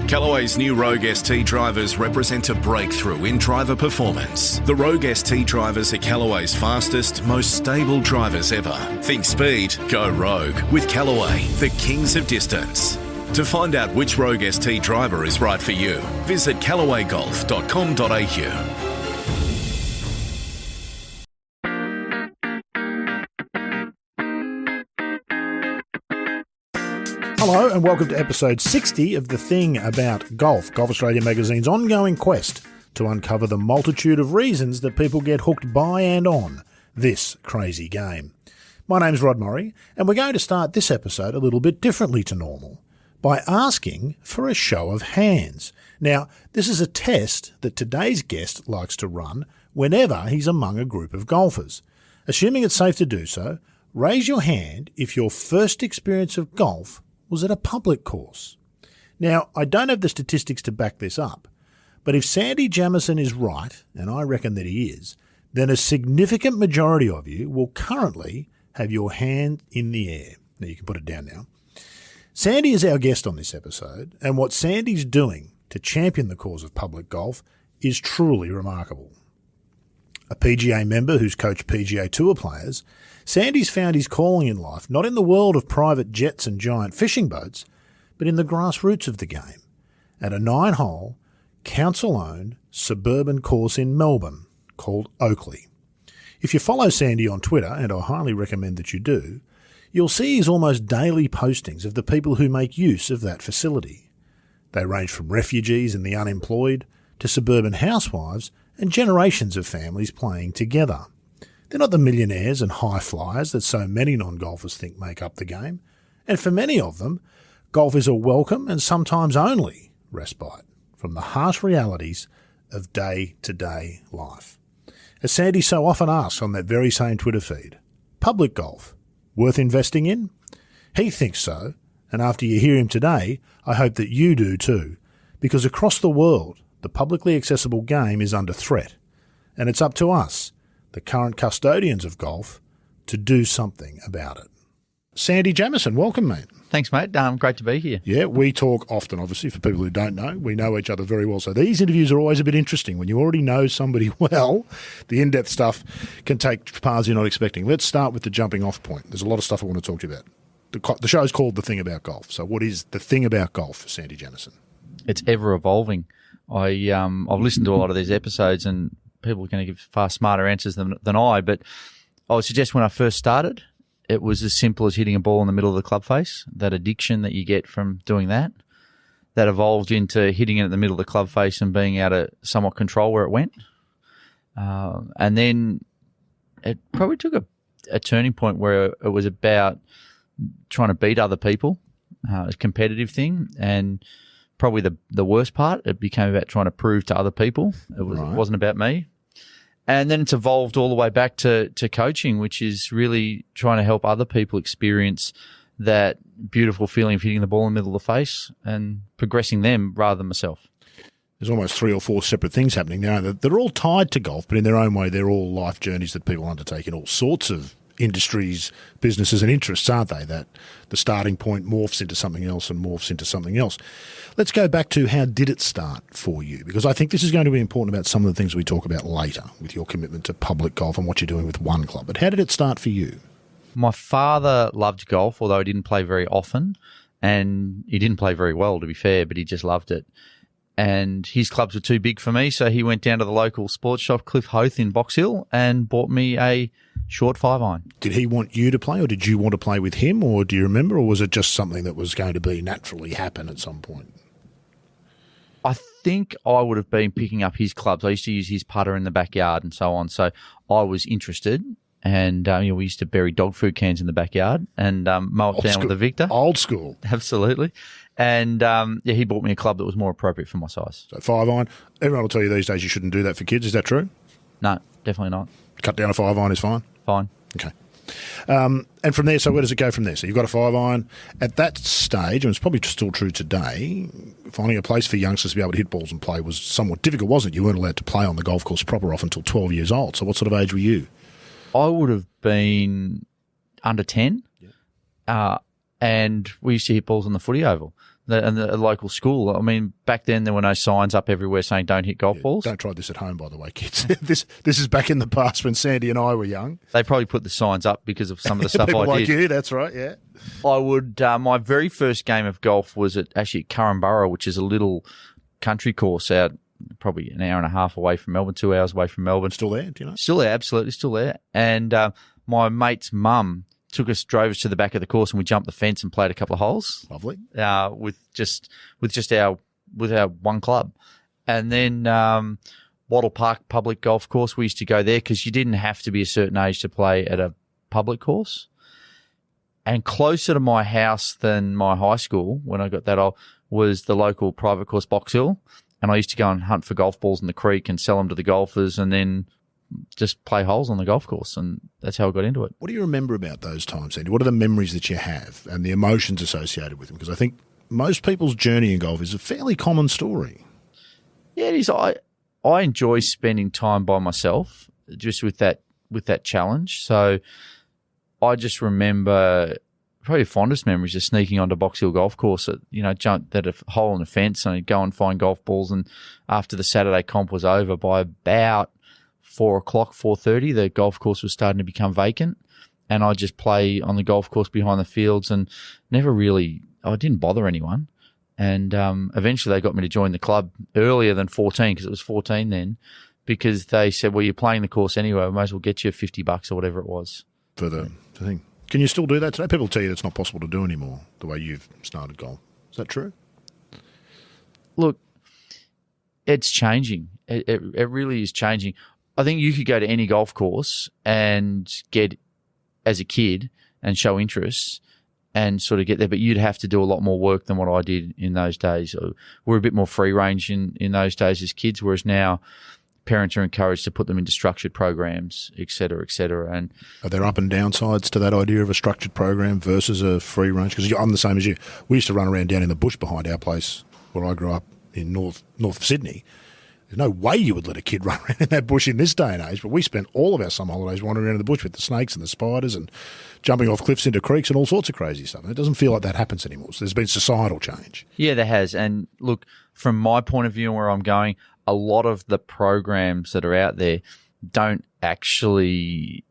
Callaway's new Rogue ST drivers represent a breakthrough in driver performance. The Rogue ST drivers are Callaway's fastest, most stable drivers ever. Think speed, go Rogue with Callaway, the kings of distance. To find out which Rogue ST driver is right for you, visit callawaygolf.com.au. Hello and welcome to episode 60 of The Thing About Golf, Golf Australia magazine's ongoing quest to uncover the multitude of reasons that people get hooked by and on this crazy game. My name's Rod Morri, and we're going to start this episode a little bit differently to normal by asking for a show of hands. Now, this is a test that today's guest likes to run whenever he's among a group of golfers. Assuming it's safe to do so, raise your hand if your first experience of golf was at a public course. Now, I don't have the statistics to back this up, but if Sandy Jamieson is right, and I reckon that he is, then a significant majority of you will currently have your hand in the air. Now, you can put it down now. Sandy is our guest on this episode, and what Sandy's doing to champion the cause of public golf is truly remarkable. A PGA member who's coached PGA Tour players, Sandy's found his calling in life not in the world of private jets and giant fishing boats, but in the grassroots of the game, at a 9-hole, council-owned suburban course in Melbourne called Oakley. If you follow Sandy on Twitter, and I highly recommend that you do, you'll see his almost daily postings of the people who make use of that facility. They range from refugees and the unemployed to suburban housewives and generations of families playing together. They're not the millionaires and high flyers that so many non-golfers think make up the game, and for many of them, golf is a welcome and sometimes only respite from the harsh realities of day-to-day life. As Sandy so often asks on that very same Twitter feed, public golf, worth investing in? He thinks so, and after you hear him today, I hope that you do too, because across the world, the publicly accessible game is under threat, and it's up to us, the current custodians of golf, to do something about it. Sandy Jamieson, welcome, mate. Thanks, mate. Great to be here. Yeah, we talk often, obviously, for people who don't know. We know each other very well. So these interviews are always a bit interesting. When you already know somebody well, the in-depth stuff can take paths you're not expecting. Let's start with the jumping off point. There's a lot of stuff I want to talk to you about. The show's called The Thing About Golf. So what is The Thing About Golf for Sandy Jamieson? It's ever-evolving. I've listened to a lot of these episodes and people are going to give far smarter answers than I, but I would suggest when I first started, it was as simple as hitting a ball in the middle of the club face, that addiction that you get from doing that. That evolved into hitting it in the middle of the club face and being able to somewhat control where it went. And then it probably took a turning point where it was about trying to beat other people, a competitive thing, and probably the worst part, it became about trying to prove to other people. It wasn't about me. And then it's evolved all the way back to coaching, which is really trying to help other people experience that beautiful feeling of hitting the ball in the middle of the face and progressing them rather than myself. There's almost 3 or 4 separate things happening now. They're all tied to golf, but in their own way, they're all life journeys that people undertake in all sorts of industries, businesses and interests, aren't they? That the starting point morphs into something else and morphs into something else. Let's go back to how did it start for you? Because I think this is going to be important about some of the things we talk about later with your commitment to public golf and what you're doing with one club. But how did it start for you? My father loved golf, although he didn't play very often, and he didn't play very well, to be fair, but he just loved it. And his clubs were too big for me, so he went down to the local sports shop, Cliff Hoth in Box Hill, and bought me a short 5-iron. Did he want you to play, or did you want to play with him, or do you remember, or was it just something that was going to be naturally happen at some point? I think I would have been picking up his clubs. I used to use his putter in the backyard and so on, so I was interested. And we used to bury dog food cans in the backyard and mow it down with a Victor. Old school. Absolutely. And he bought me a club that was more appropriate for my size. So 5-iron. Everyone will tell you these days you shouldn't do that for kids. Is that true? No, definitely not. Cut down a 5-iron is fine? Fine. Okay. And from there, so where does it go from there? So you've got a 5-iron. At that stage, and it's probably still true today, finding a place for youngsters to be able to hit balls and play was somewhat difficult, wasn't it? You weren't allowed to play on the golf course proper off until 12 years old. So what sort of age were you? I would have been under 10, and we used to hit balls on the footy oval. and the local school. I mean, back then there were no signs up everywhere saying don't hit golf balls. Don't try this at home, by the way, kids. This is back in the past when Sandy and I were young. They probably put the signs up because of some of the stuff People I like did. you, that's right, yeah. I would. My very first game of golf was at Currumborough, which is a little country course out probably an hour and a half away from Melbourne, 2 hours away from Melbourne. Still there, do you know? Still there, absolutely still there. And my mate's mum drove us to the back of the course, and we jumped the fence and played a couple of holes. Lovely. With our one club. And then Wattle Park public golf course, we used to go there because you didn't have to be a certain age to play at a public course. And closer to my house than my high school, when I got that old, was the local private course, Box Hill. And I used to go and hunt for golf balls in the creek and sell them to the golfers and then just play holes on the golf course. And that's how I got into it. What do you remember about those times, Sandy? What are the memories that you have and the emotions associated with them? Because I think most people's journey in golf is a fairly common story. Yeah, it is. I enjoy spending time by myself just with that challenge. So I just remember probably the fondest memories of sneaking onto Box Hill Golf Course jumped at a hole in the fence and I'd go and find golf balls. And after the Saturday comp was over, by about 4:30, the golf course was starting to become vacant. And I'd just play on the golf course behind the fields and I didn't bother anyone. And eventually they got me to join the club earlier than 14 because it was 14 then, because they said, well, you're playing the course anyway. We might as well get you $50 or whatever it was. For the thing. Can you still do that today? People tell you that's not possible to do anymore, the way you've started golf. Is that true? Look, it's changing. It really is changing. I think you could go to any golf course and get, as a kid, and show interest and sort of get there, but you'd have to do a lot more work than what I did in those days. We're a bit more free range in those days as kids, whereas now parents are encouraged to put them into structured programs, et cetera, et cetera. And are there up and downsides to that idea of a structured program versus a free range? Because I'm the same as you. We used to run around down in the bush behind our place where I grew up in north of Sydney. There's no way you would let a kid run around in that bush in this day and age, but we spent all of our summer holidays wandering around in the bush with the snakes and the spiders and jumping off cliffs into creeks and all sorts of crazy stuff. And it doesn't feel like that happens anymore. So there's been societal change. Yeah, there has. And look, from my point of view and where I'm going, a lot of the programs that are out there don't actually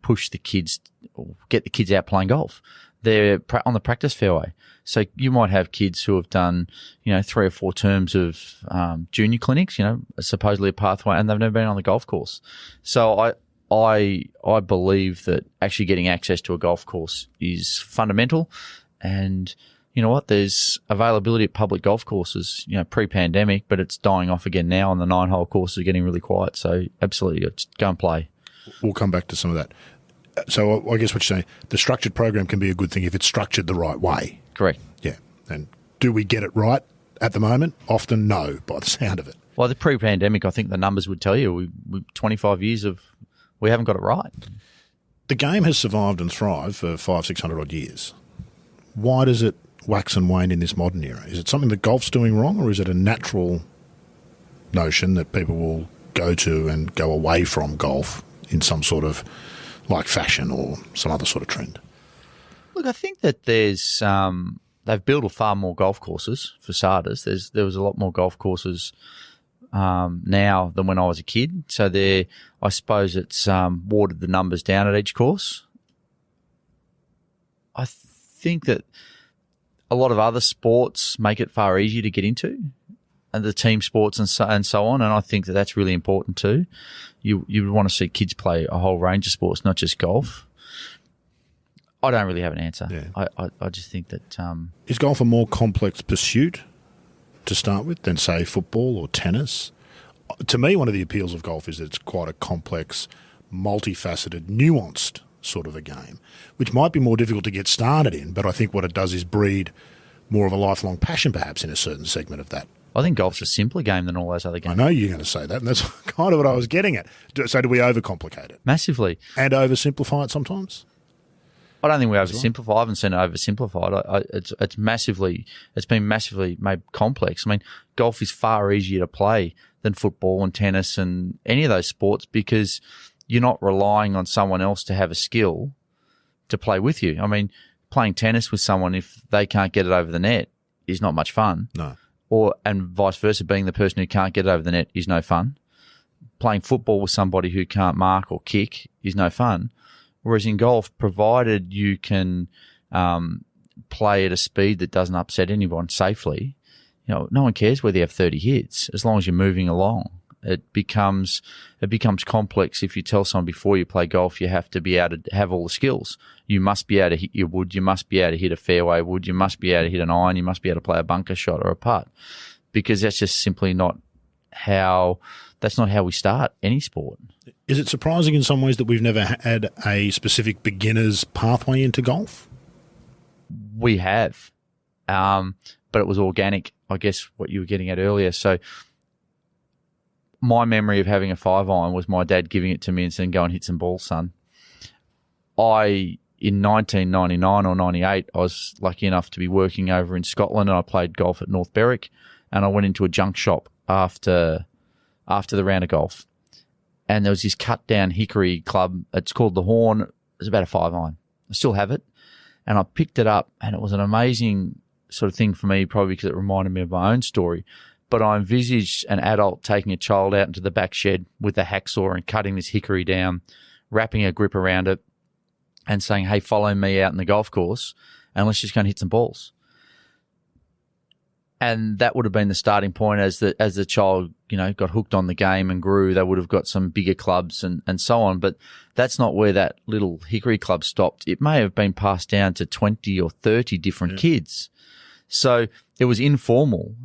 push the kids or get the kids out playing golf. They're on the practice fairway. So you might have kids who have done, 3 or 4 terms of junior clinics, supposedly a pathway, and they've never been on the golf course. So I believe that actually getting access to a golf course is fundamental. And you know what? There's availability at public golf courses, pre-pandemic, but it's dying off again now, and the 9-hole courses are getting really quiet. So absolutely, go and play. We'll come back to some of that. So I guess what you're saying, the structured program can be a good thing if it's structured the right way. Correct. Yeah. And do we get it right at the moment? Often no, by the sound of it. Well, the pre-pandemic, I think the numbers would tell you, we 25 years we haven't got it right. The game has survived and thrived for 500-600 odd years. Why does it wax and wane in this modern era? Is it something that golf's doing wrong, or is it a natural notion that people will go to and go away from golf in some sort of like fashion or some other sort of trend? Look, I think that there's they've built far more golf courses for starters. There was a lot more golf courses now than when I was a kid. So I suppose it's watered the numbers down at each course. I think that a lot of other sports make it far easier to get into, and the team sports and so on. And I think that that's really important too. You would want to see kids play a whole range of sports, not just golf. I don't really have an answer. Yeah. I just think that is golf a more complex pursuit to start with than, say, football or tennis? To me, one of the appeals of golf is that it's quite a complex, multifaceted, nuanced sort of a game, which might be more difficult to get started in, but I think what it does is breed more of a lifelong passion perhaps in a certain segment of that. I think golf's a simpler game than all those other games. I know you're going to say that, and that's kind of what I was getting at. So do we overcomplicate it? Massively. And oversimplify it sometimes? I don't think we oversimplify. I haven't seen it oversimplified. It's been massively made complex. I mean, golf is far easier to play than football and tennis and any of those sports because you're not relying on someone else to have a skill to play with you. I mean, playing tennis with someone, if they can't get it over the net, is not much fun. No. And vice versa, being the person who can't get over the net is no fun. Playing football with somebody who can't mark or kick is no fun. Whereas in golf, provided you can play at a speed that doesn't upset anyone safely, no one cares whether you have 30 hits as long as you're moving along. It becomes complex if you tell someone before you play golf you have to be able to have all the skills. You must be able to hit your wood. You must be able to hit a fairway wood. You must be able to hit an iron. You must be able to play a bunker shot or a putt, because that's just simply not how we start any sport. Is it surprising in some ways that we've never had a specific beginner's pathway into golf? We have, but it was organic, I guess, what you were getting at earlier. So my memory of having a 5-iron was my dad giving it to me and saying, go and hit some balls, son. In 1999 or 98, I was lucky enough to be working over in Scotland, and I played golf at North Berwick, and I went into a junk shop after the round of golf. And there was this cut-down hickory club. It's called the Horn. It was about a 5-iron. I still have it. And I picked it up, and it was an amazing sort of thing for me, probably because it reminded me of my own story. But I envisaged an adult taking a child out into the back shed with a hacksaw and cutting this hickory down, wrapping a grip around it, and saying, hey, follow me out in the golf course, and let's just go and hit some balls. And that would have been the starting point as the child, got hooked on the game and grew. They would have got some bigger clubs and so on. But that's not where that little hickory club stopped. It may have been passed down to 20 or 30 different kids. So it was informal.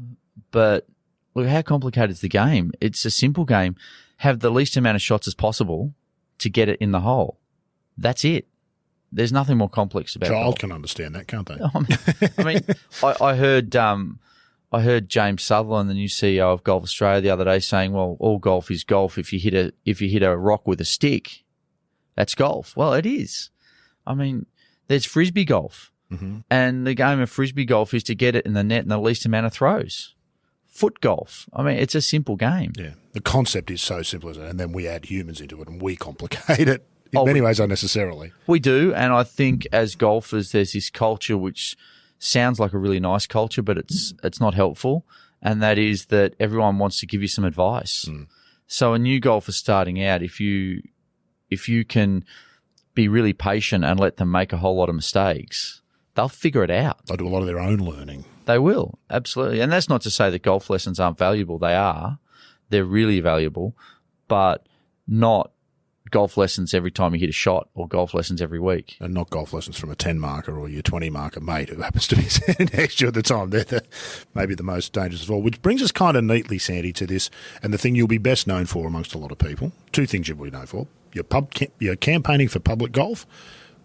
But look, how complicated is the game? It's a simple game. Have the least amount of shots as possible to get it in the hole. That's it. There's nothing more complex about it. Child can understand that, can't they? I mean, I heard James Sutherland, the new CEO of Golf Australia, the other day saying, well, all golf is golf. If you hit a rock with a stick, that's golf. Well, it is. I mean, there's frisbee golf. Mm-hmm. And the game of frisbee golf is to get it in the net in the least amount of throws. Foot golf. I mean, it's a simple game. Yeah. The concept is so simple, isn't it? And then we add humans into it and we complicate it in many ways unnecessarily. We do. And I think as golfers, there's this culture which sounds like a really nice culture, but it's not helpful. And that is that everyone wants to give you some advice. Mm. So a new golfer starting out, if you can be really patient and let them make a whole lot of mistakes, they'll figure it out. They'll do a lot of their own learning. They will, absolutely. And that's not to say that golf lessons aren't valuable. They are. They're really valuable, but not golf lessons every time you hit a shot or golf lessons every week. And not golf lessons from a 10-marker or your 20-marker mate who happens to be sitting next to you at the time. They're maybe the most dangerous of all, which brings us kind of neatly, Sandy, to this, and the thing you'll be best known for amongst a lot of people. Two things you'll be known for. Your campaigning for public golf,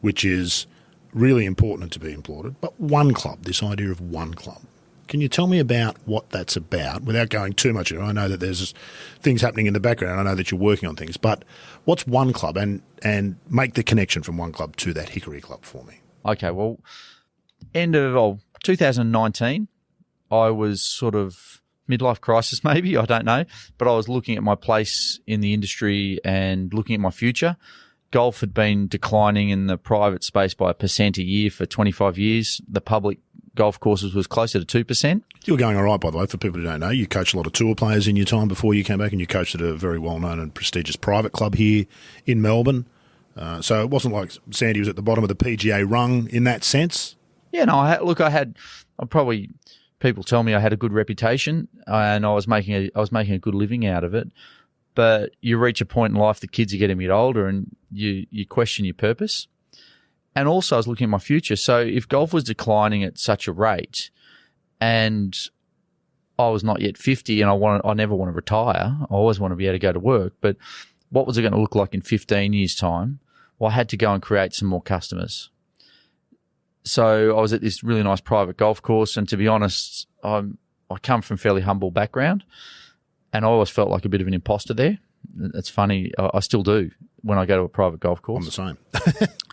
which is really important to be applauded, but one club, this idea of one club. Can you tell me about what that's about without going too much into it? I know that there's things happening in the background. I know that you're working on things, but what's one club and make the connection from one club to that Hickory Club for me? Okay, well, end of 2019, I was sort of midlife crisis maybe, I don't know, but I was looking at my place in the industry and looking at my future. Golf had been declining in the private space by 1% a year for 25 years. The public golf courses was closer to 2%. You were going all right, by the way, for people who don't know. You coached a lot of tour players in your time before you came back, and you coached at a very well-known and prestigious private club here in Melbourne. So it wasn't like Sandy was at the bottom of the PGA rung in that sense. Yeah, no, people tell me I had a good reputation and I was making a good living out of it. But you reach a point in life, the kids are getting a bit older and you question your purpose. And also I was looking at my future. So if golf was declining at such a rate and I was not yet 50 and I never want to retire, I always want to be able to go to work, but what was it going to look like in 15 years' time? Well, I had to go and create some more customers. So I was at this really nice private golf course, and to be honest, I come from a fairly humble background, and I always felt like a bit of an imposter there. It's funny, I still do when I go to a private golf course. I'm the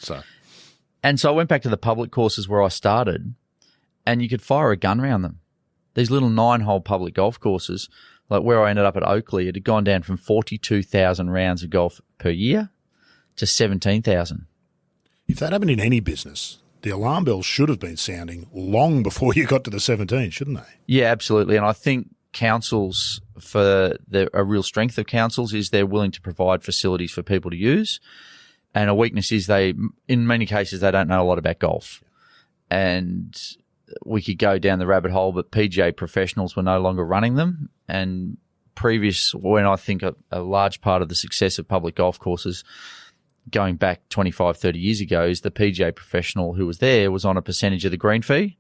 same. And so I went back to the public courses where I started, and you could fire a gun around them. These little 9-hole public golf courses, like where I ended up at Oakley, it had gone down from 42,000 rounds of golf per year to 17,000. If that happened in any business, the alarm bells should have been sounding long before you got to the 17, shouldn't they? Yeah, absolutely. And I think councils, a real strength of councils is they're willing to provide facilities for people to use. And a weakness is in many cases, they don't know a lot about golf. And we could go down the rabbit hole, but PGA professionals were no longer running them. And when I think a large part of the success of public golf courses going back 25, 30 years ago is the PGA professional who was there was on a percentage of the green fee.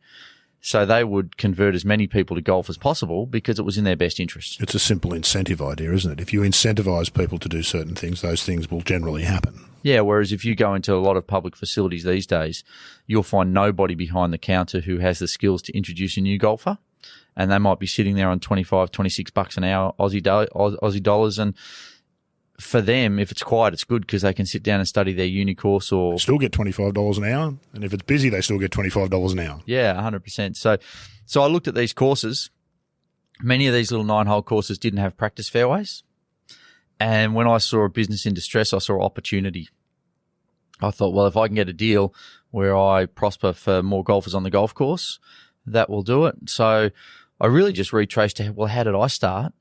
So they would convert as many people to golf as possible because it was in their best interest. It's a simple incentive idea, isn't it? If you incentivize people to do certain things, those things will generally happen. Yeah, whereas if you go into a lot of public facilities these days, you'll find nobody behind the counter who has the skills to introduce a new golfer. And they might be sitting there on $25, $26 an hour, Aussie dollars. And for them, if it's quiet, it's good because they can sit down and study their uni course or... They still get $25 an hour. And if it's busy, they still get $25 an hour. Yeah, 100%. So I looked at these courses. Many of these little 9-hole courses didn't have practice fairways. And when I saw a business in distress, I saw opportunity. I thought, well, if I can get a deal where I prosper for more golfers on the golf course, that will do it. So I really just retraced, well, how did I start?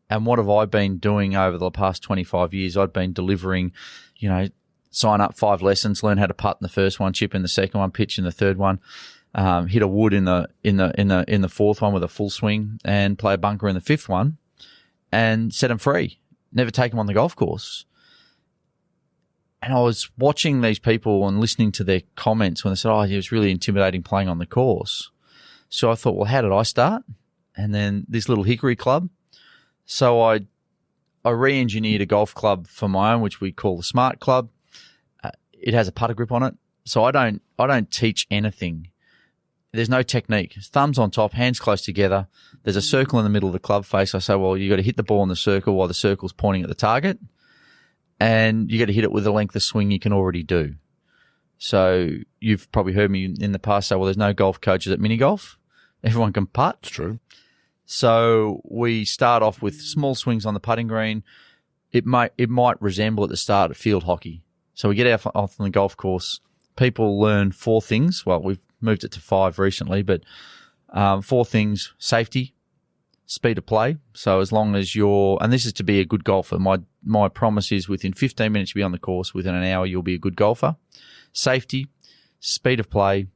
And what have I been doing over the past 25 years? I've been delivering, sign up 5 lessons, learn how to putt in the first one, chip in the second one, pitch in the third one, hit a wood in the fourth one with a full swing, and play a bunker in the fifth one, and set them free. Never take them on the golf course. And I was watching these people and listening to their comments when they said, it was really intimidating playing on the course. So I thought, well, how did I start? And then this little hickory club. So I re-engineered a golf club for my own, which we call the Smart Club. It has a putter grip on it. So I don't teach anything. There's no technique. Thumbs on top, hands close together. There's a circle in the middle of the club face. I say, well, you got to hit the ball in the circle while the circle's pointing at the target. And you got to hit it with the length of swing you can already do. So you've probably heard me in the past say, well, there's no golf coaches at mini golf. Everyone can putt. It's true. So we start off with small swings on the putting green. It might resemble at the start of field hockey. So we get off on the golf course. People learn 4 things. Well, we've moved it to 5 recently, but 4 things: safety, speed of play. So as long as and this is to be a good golfer. My promise is within 15 minutes you'll be on the course. Within an hour you'll be a good golfer. Safety, speed of play.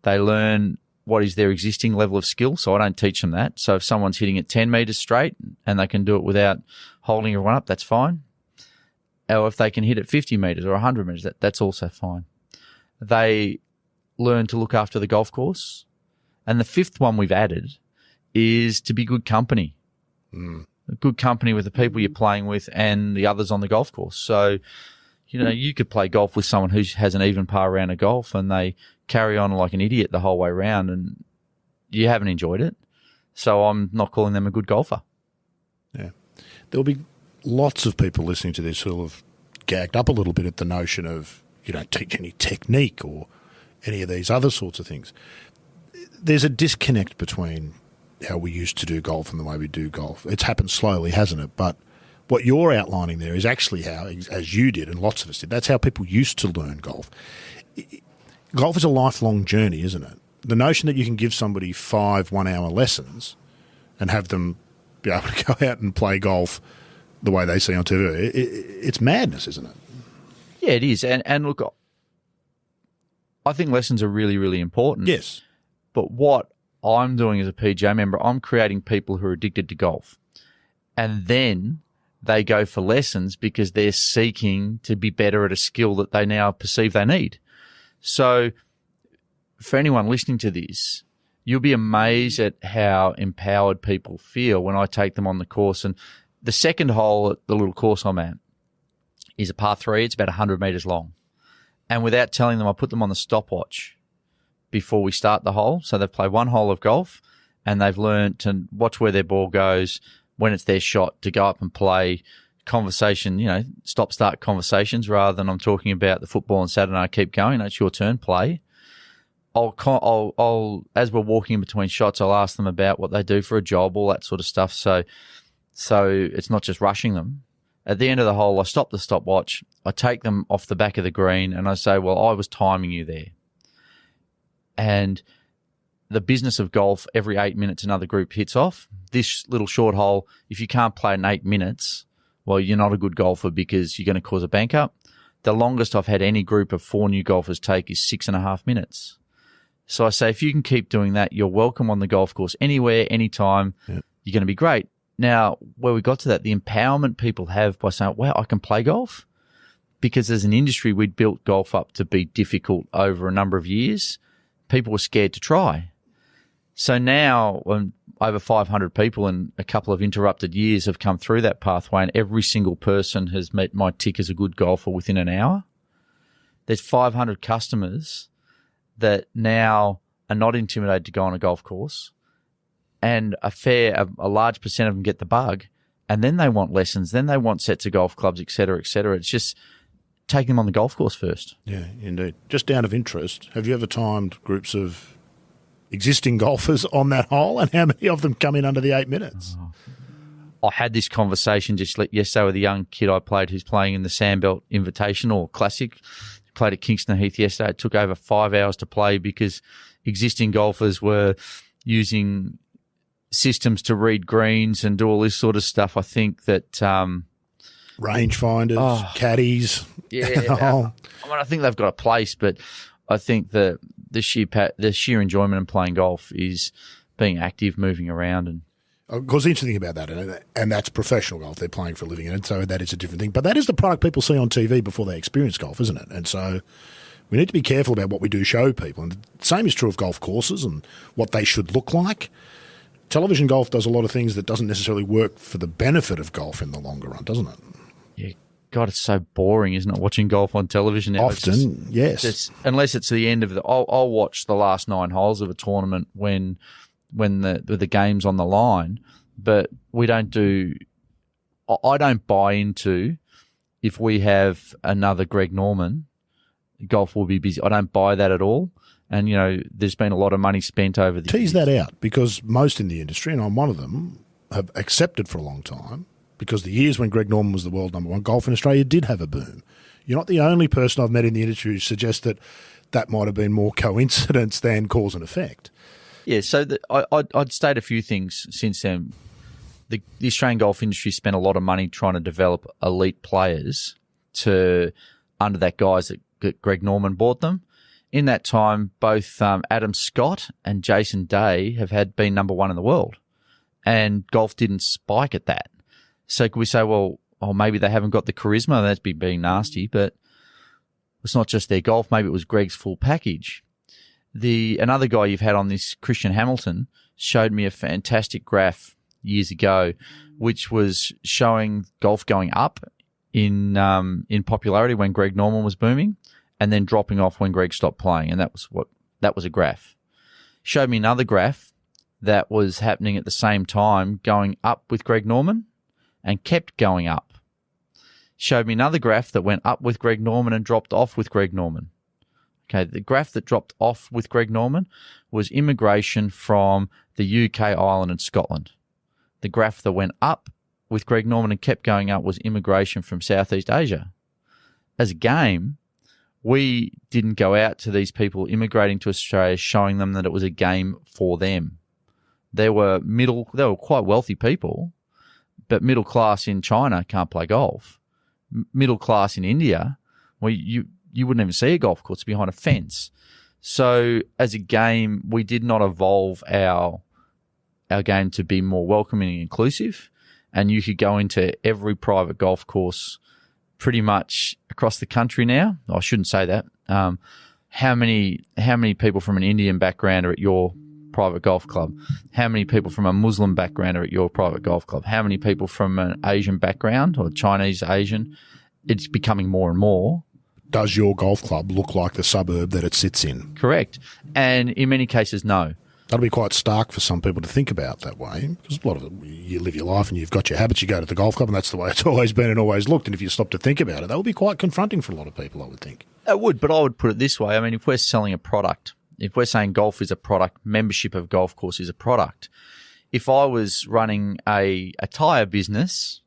They learn what is their existing level of skill. So I don't teach them that. So if someone's hitting it 10 metres straight and they can do it without holding everyone up, that's fine. Or if they can hit it 50 metres or 100 metres, that's also fine. They learn to look after the golf course. And the 5th one we've added is to be good company. Good company with the people you're playing with and the others on the golf course. So, you could play golf with someone who has an even par round of golf and they carry on like an idiot the whole way around and you haven't enjoyed it. So I'm not calling them a good golfer. Yeah. There'll be lots of people listening to this who have gagged up a little bit at the notion of you don't teach any technique or any of these other sorts of things. There's a disconnect between how we used to do golf and the way we do golf. It's happened slowly, hasn't it? But what you're outlining there is actually how, as you did and lots of us did, that's how people used to learn golf. Golf is a lifelong journey, isn't it? The notion that you can give somebody 5 one-hour lessons and have them be able to go out and play golf the way they see on TV, it's madness, isn't it? Yeah, it is. And look, I think lessons are really, really important. Yes. But what I'm doing as a PGA member, I'm creating people who are addicted to golf. And then they go for lessons because they're seeking to be better at a skill that they now perceive they need. So for anyone listening to this, you'll be amazed at how empowered people feel when I take them on the course. And the second hole at the little course I'm at is a par 3. It's about 100 metres long. And without telling them, I put them on the stopwatch before we start the hole. So they've played 1 hole of golf and they've learned to watch where their ball goes when it's their shot, to go up and play conversation, stop-start conversations rather than I'm talking about the football on Saturday night, keep going, it's your turn, play. I'll as we're walking in between shots, I'll ask them about what they do for a job, all that sort of stuff. So it's not just rushing them. At the end of the hole, I stop the stopwatch. I take them off the back of the green and I say, well, I was timing you there. And the business of golf, every 8 minutes another group hits off. This little short hole, if you can't play it in 8 minutes, well, you're not a good golfer because you're going to cause a bank up. The longest I've had any group of 4 new golfers take is 6.5 minutes. So I say, if you can keep doing that, you're welcome on the golf course anywhere, anytime. Yep. You're going to be great. Now, where we got to that, the empowerment people have by saying, wow, I can play golf. Because as an industry, we'd built golf up to be difficult over a number of years. People were scared to try. So now, when over 500 people in a couple of interrupted years have come through that pathway, and every single person has met my tick as a good golfer within an hour, there's 500 customers that now are not intimidated to go on a golf course, and a large percent of them get the bug, and then they want lessons, then they want sets of golf clubs, et cetera, et cetera. It's just taking them on the golf course first. Yeah, indeed. Just out of interest, have you ever timed groups of existing golfers on that hole, and how many of them come in under the 8 minutes? I had this conversation just yesterday with a young kid I played who's playing in the Sandbelt Invitational Classic. He played at Kingston Heath yesterday. It took over 5 hours to play because existing golfers were using systems to read greens and do all this sort of stuff. I think that rangefinders, caddies. Yeah, I think they've got a place, but I think that the sheer enjoyment in playing golf is being active, moving around. And of course, the interesting thing about that, and that's professional golf, they're playing for a living, and so that is a different thing. But that is the product people see on TV before they experience golf, isn't it? And so we need to be careful about what we do show people. And the same is true of golf courses and what they should look like. Television golf does a lot of things that doesn't necessarily work for the benefit of golf in the longer run, doesn't it? Yeah. God, it's so boring, isn't it, watching golf on television now? Often, yes. Unless it's the end of the... I'll watch the last 9 holes of a tournament when the game's on the line, but we don't do... I don't buy into, if we have another Greg Norman, golf will be busy. I don't buy that at all. And, you know, there's been a lot of money spent over the years. Tease that out, because most in the industry, and I'm one of them, have accepted for a long time, because the years when Greg Norman was the world number one, golf in Australia did have a boom. You're not the only person I've met in the industry who suggests that might have been more coincidence than cause and effect. Yeah, so I'd state a few things since then. The Australian golf industry spent a lot of money trying to develop elite players under that guise that Greg Norman bought them. In that time, both Adam Scott and Jason Day have been number one in the world, and golf didn't spike at that. So could we say, well, maybe they haven't got the charisma? That's being nasty, but it's not just their golf. Maybe it was Greg's full package. Another guy you've had on this, Christian Hamilton, showed me a fantastic graph years ago, which was showing golf going up in popularity when Greg Norman was booming, and then dropping off when Greg stopped playing, and that was a graph. Showed me another graph that was happening at the same time, going up with Greg Norman, and kept going up. Showed me another graph that went up with Greg Norman and dropped off with Greg Norman. Okay, the graph that dropped off with Greg Norman was immigration from the UK, Ireland, and Scotland. The graph that went up with Greg Norman and kept going up was immigration from Southeast Asia. As a game, we didn't go out to these people immigrating to Australia showing them that it was a game for them. They were quite wealthy people, but middle class in China can't play golf. Middle class in India, well, you wouldn't even see a golf course behind a fence. So as a game, we did not evolve our game to be more welcoming and inclusive. And you could go into every private golf course pretty much across the country now. I shouldn't say that. How many people from an Indian background are at your private golf club? How many people from a Muslim background are at your private golf club? How many people from an Asian background or Chinese Asian? It's becoming more and more. Does your golf club look like the suburb that it sits in? Correct. And in many cases, no. That'll be quite stark for some people to think about that way, because a lot of it, you live your life and you've got your habits, you go to the golf club, and that's the way it's always been and always looked. And if you stop to think about it, that would be quite confronting for a lot of people, I would think. It would, but I would put it this way. I mean, if we're selling a product, if we're saying golf is a product, membership of golf course is a product. If I was running a tyre business,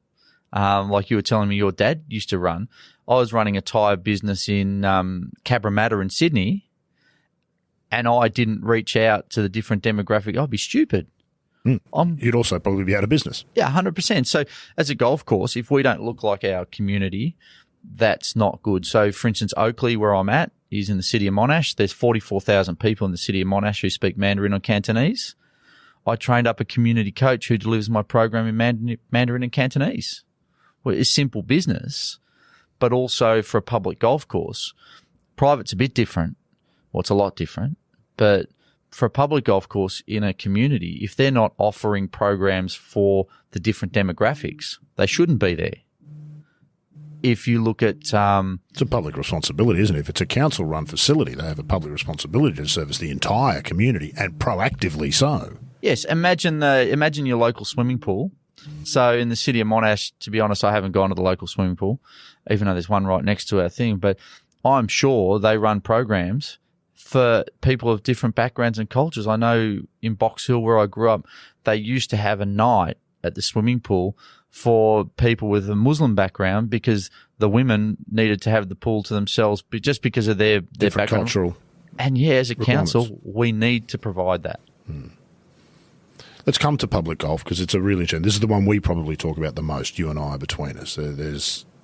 like you were telling me your dad used to run, I was running a tyre business in Cabramatta in Sydney, and I didn't reach out to the different demographic, I'd be stupid. You'd also probably be out of business. Yeah, 100%. So as a golf course, if we don't look like our community, that's not good. So, for instance, Oakley, where I'm at, is in the city of Monash. There's 44,000 people in the city of Monash who speak Mandarin or Cantonese. I trained up a community coach who delivers my program in Mandarin and Cantonese. Well, it's simple business, but also for a public golf course. Private's a bit different. Well, it's a lot different. But for a public golf course in a community, if they're not offering programs for the different demographics, they shouldn't be there. If you look at... it's a public responsibility, isn't it? If it's a council-run facility, they have a public responsibility to service the entire community, and proactively so. Yes, imagine your local swimming pool. So in the city of Monash, to be honest, I haven't gone to the local swimming pool, even though there's one right next to our thing, but I'm sure they run programs for people of different backgrounds and cultures. I know in Box Hill, where I grew up, they used to have a night at the swimming pool for people with a Muslim background because the women needed to have the pool to themselves just because of their Different background. cultural. And yeah, as a council, we need to provide that. Let's come to public golf because it's a really interesting. This is the one we probably talk about the most, you and I, between us.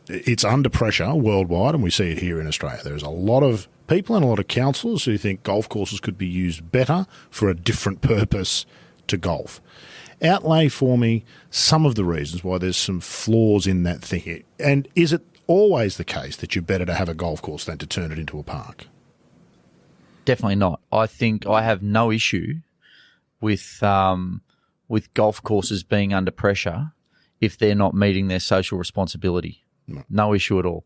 It's under pressure worldwide, and we see it here in Australia. There's a lot of people and a lot of councillors who think golf courses could be used better for a different purpose to golf. Outlay for me some of the reasons why there's some flaws in that thinking. And is it always the case that you're better to have a golf course than to turn it into a park? Definitely not. I think I have no issue with golf courses being under pressure if they're not meeting their social responsibility. No issue at all.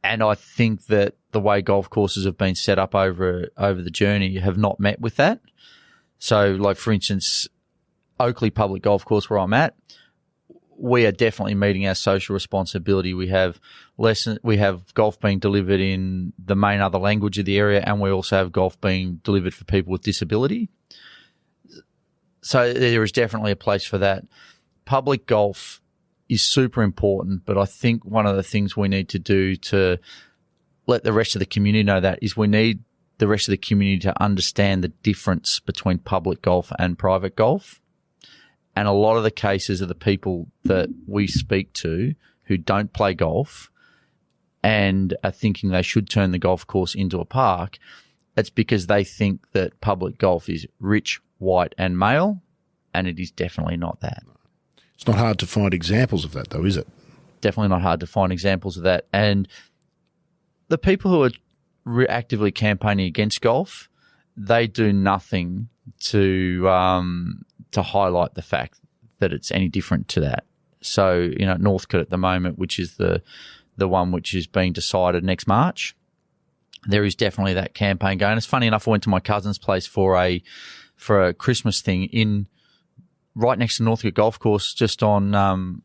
And I think that the way golf courses have been set up over the journey have not met with that. So, like, for instance, Oakley Public Golf Course, where I'm at, we are definitely meeting our social responsibility. We have golf being delivered in the main other language of the area, and we also have golf being delivered for people with disability. So there is definitely a place for that. Public golf is super important, but I think one of the things we need to do to let the rest of the community know that is we need the rest of the community to understand the difference between public golf and private golf. And a lot of the cases of the people that we speak to who don't play golf and are thinking they should turn the golf course into a park, it's because they think that public golf is rich, white and male, and it is definitely not that. It's not hard to find examples of that, though, is it? Definitely not hard to find examples of that. And the people who are actively campaigning against golf, they do nothing to highlight the fact that it's any different to that. So, Northcote at the moment, which is the one which is being decided next March, there is definitely that campaign going. It's funny enough, I went to my cousin's place for a Christmas thing right next to Northcote Golf Course just on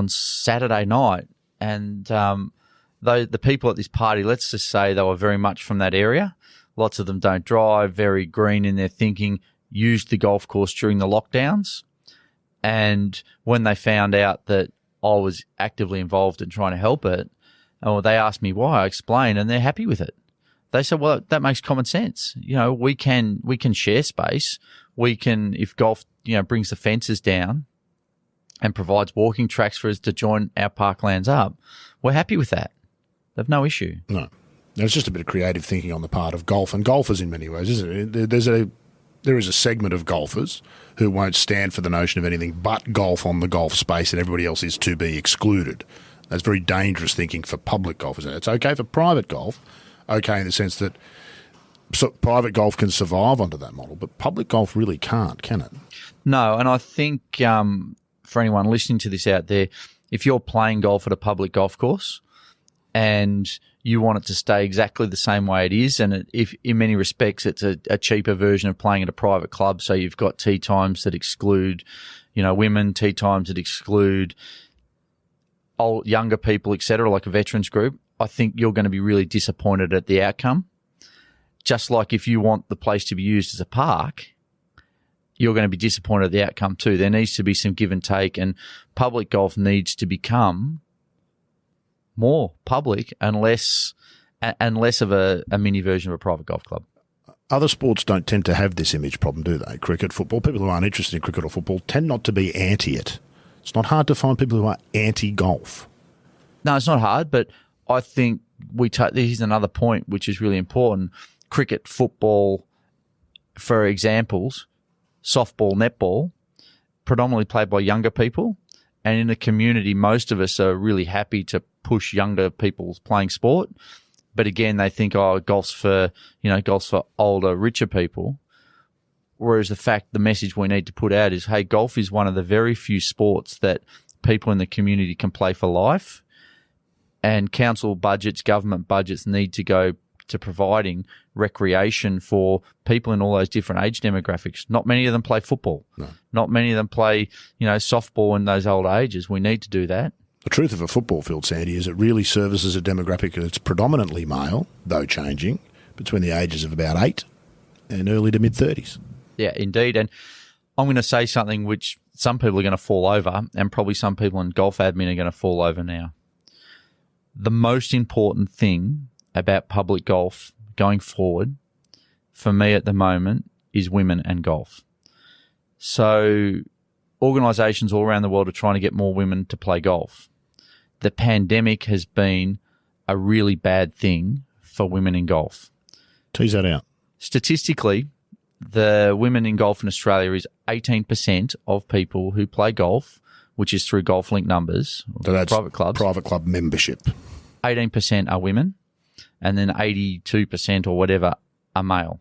Saturday night, and the people at this party, let's just say they were very much from that area. Lots of them don't drive, very green in their thinking, used the golf course during the lockdowns. And when they found out that I was actively involved in trying to help it, they asked me why. I explained, and they're happy with it. They said, well, that makes common sense. We can share space. We can, if golf, brings the fences down and provides walking tracks for us to join our parklands up, we're happy with that. They've no issue. No. It's just a bit of creative thinking on the part of golf and golfers in many ways, isn't it? There is a segment of golfers who won't stand for the notion of anything but golf on the golf space, and everybody else is to be excluded. That's very dangerous thinking for public golf, isn't it? It's okay for private golf, okay in the sense that private golf can survive under that model, but public golf really can't, can it? No, and I think for anyone listening to this out there, if you're playing golf at a public golf course and you want it to stay exactly the same way it is, and if in many respects it's a cheaper version of playing at a private club, so you've got tee times that exclude, women, tee times that exclude younger people, etc., like a veterans group, I think you're going to be really disappointed at the outcome. Just like if you want the place to be used as a park, you're going to be disappointed at the outcome too. There needs to be some give and take, and public golf needs to become more public and less of a mini version of a private golf club. Other sports don't tend to have this image problem, do they? Cricket, football, people who aren't interested in cricket or football tend not to be anti it. It's not hard to find people who are anti-golf. No, it's not hard, but I think this is another point which is really important. Cricket, football, for examples, softball, netball, predominantly played by younger people. And in the community, most of us are really happy to push younger people playing sport. But again, they think, golf's for older, richer people. Whereas the message we need to put out is, hey, golf is one of the very few sports that people in the community can play for life. And council budgets, government budgets need to go to providing recreation for people in all those different age demographics. Not many of them play football. No. Not many of them play, softball in those older ages. We need to do that. The truth of a football field, Sandy, is it really services a demographic that's predominantly male, though changing, between the ages of about 8 and early to mid-30s. Yeah, indeed. And I'm going to say something which some people are going to fall over, and probably some people in golf admin are going to fall over now. The most important thing about public golf going forward, for me at the moment, is women and golf. So organisations all around the world are trying to get more women to play golf. The pandemic has been a really bad thing for women in golf. Tease that out. Statistically, the women in golf in Australia is 18% of people who play golf, which is through Golf Link numbers, so that's private clubs. Private club membership. 18% are women, and then 82% or whatever are male.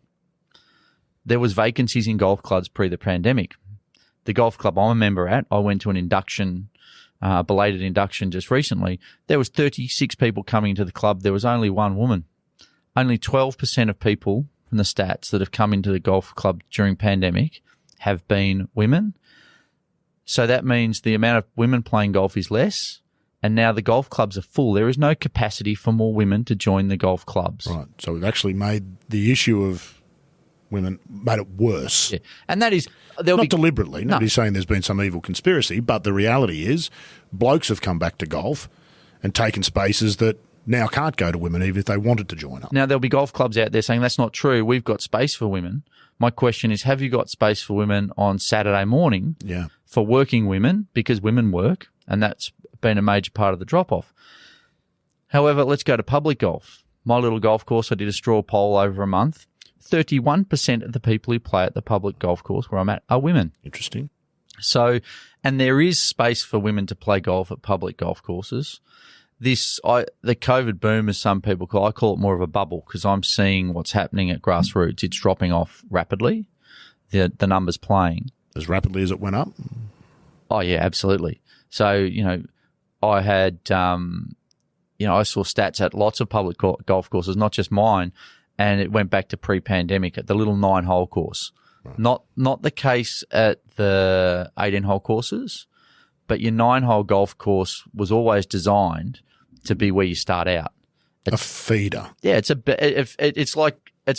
There was vacancies in golf clubs pre the pandemic. The golf club I'm a member at, I went to an induction, belated induction just recently. There was 36 people coming to the club. There was only one woman. Only 12% of people from the stats that have come into the golf club during pandemic have been women. So that means the amount of women playing golf is less, and now the golf clubs are full. There is no capacity for more women to join the golf clubs. Right. So we've actually made the issue of women, made it worse. Yeah. And that is... Not deliberately. Nobody's saying there's been some evil conspiracy, but the reality is blokes have come back to golf and taken spaces that now can't go to women even if they wanted to join up. Now, there'll be golf clubs out there saying that's not true. We've got space for women. My question is, have you got space for women on Saturday morning for working women, because women work, and that's been a major part of the drop-off. However, let's go to public golf. My little golf course, I did a straw poll over a month. 31% of the people who play at the public golf course where I'm at are women. Interesting. So, and there is space for women to play golf at public golf courses. The COVID boom, as some people call it, I call it more of a bubble, because I'm seeing what's happening at grassroots. It's dropping off rapidly, the numbers playing. As rapidly as it went up? Oh, yeah, absolutely. So, I had, I saw stats at lots of public golf courses, not just mine, and it went back to pre-pandemic at the little 9-hole course. Right. Not the case at the 18-hole courses, but your 9-hole golf course was always designed to be where you start out. A feeder. Yeah, it's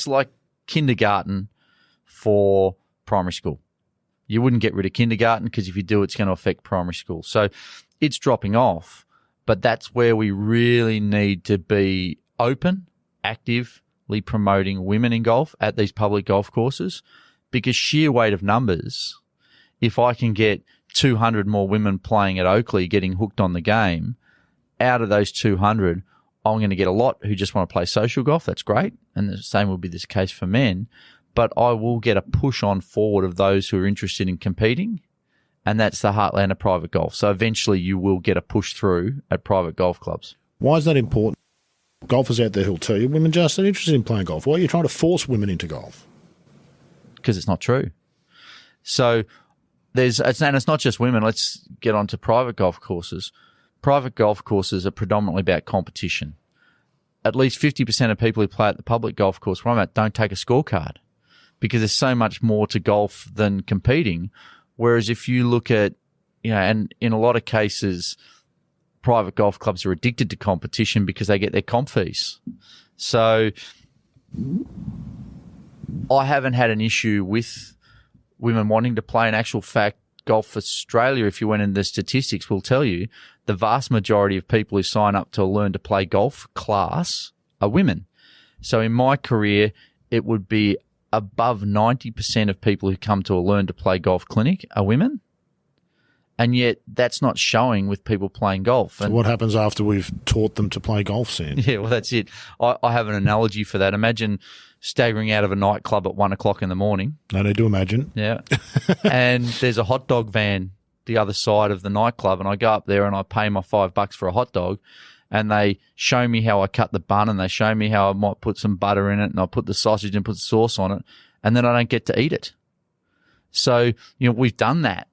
like kindergarten for primary school. You wouldn't get rid of kindergarten, because if you do, it's going to affect primary school. So it's dropping off, but that's where we really need to be open, actively promoting women in golf at these public golf courses, because sheer weight of numbers, if I can get 200 more women playing at Oakley getting hooked on the game, out of those 200, I'm going to get a lot who just want to play social golf. That's great. And the same will be this case for men. But I will get a push on forward of those who are interested in competing, and that's the heartland of private golf. So eventually you will get a push through at private golf clubs. Why is that important? Golfers out there who'll tell you women just aren't interested in playing golf. Why are you trying to force women into golf? Because it's not true. So it's not just women. Let's get on to private golf courses. Private golf courses are predominantly about competition. At least 50% of people who play at the public golf course where I'm at don't take a scorecard, because there's so much more to golf than competing. Whereas if you look at, and in a lot of cases, private golf clubs are addicted to competition because they get their comp fees. So I haven't had an issue with women wanting to play. In actual fact, Golf Australia, if you went into the statistics, will tell you the vast majority of people who sign up to learn to play golf class are women. So in my career, it would be above 90% of people who come to a Learn to Play Golf clinic are women. And yet that's not showing with people playing golf. So and what happens after we've taught them to play golf, Sam? Yeah, well, that's it. I have an analogy for that. Imagine staggering out of a nightclub at 1 o'clock in the morning. No need to imagine. Yeah. And there's a hot dog van the other side of the nightclub, and I go up there and I pay my $5 for a hot dog, and they show me how I cut the bun, and they show me how I might put some butter in it, and I put the sausage and put the sauce on it, and then I don't get to eat it. So, we've done that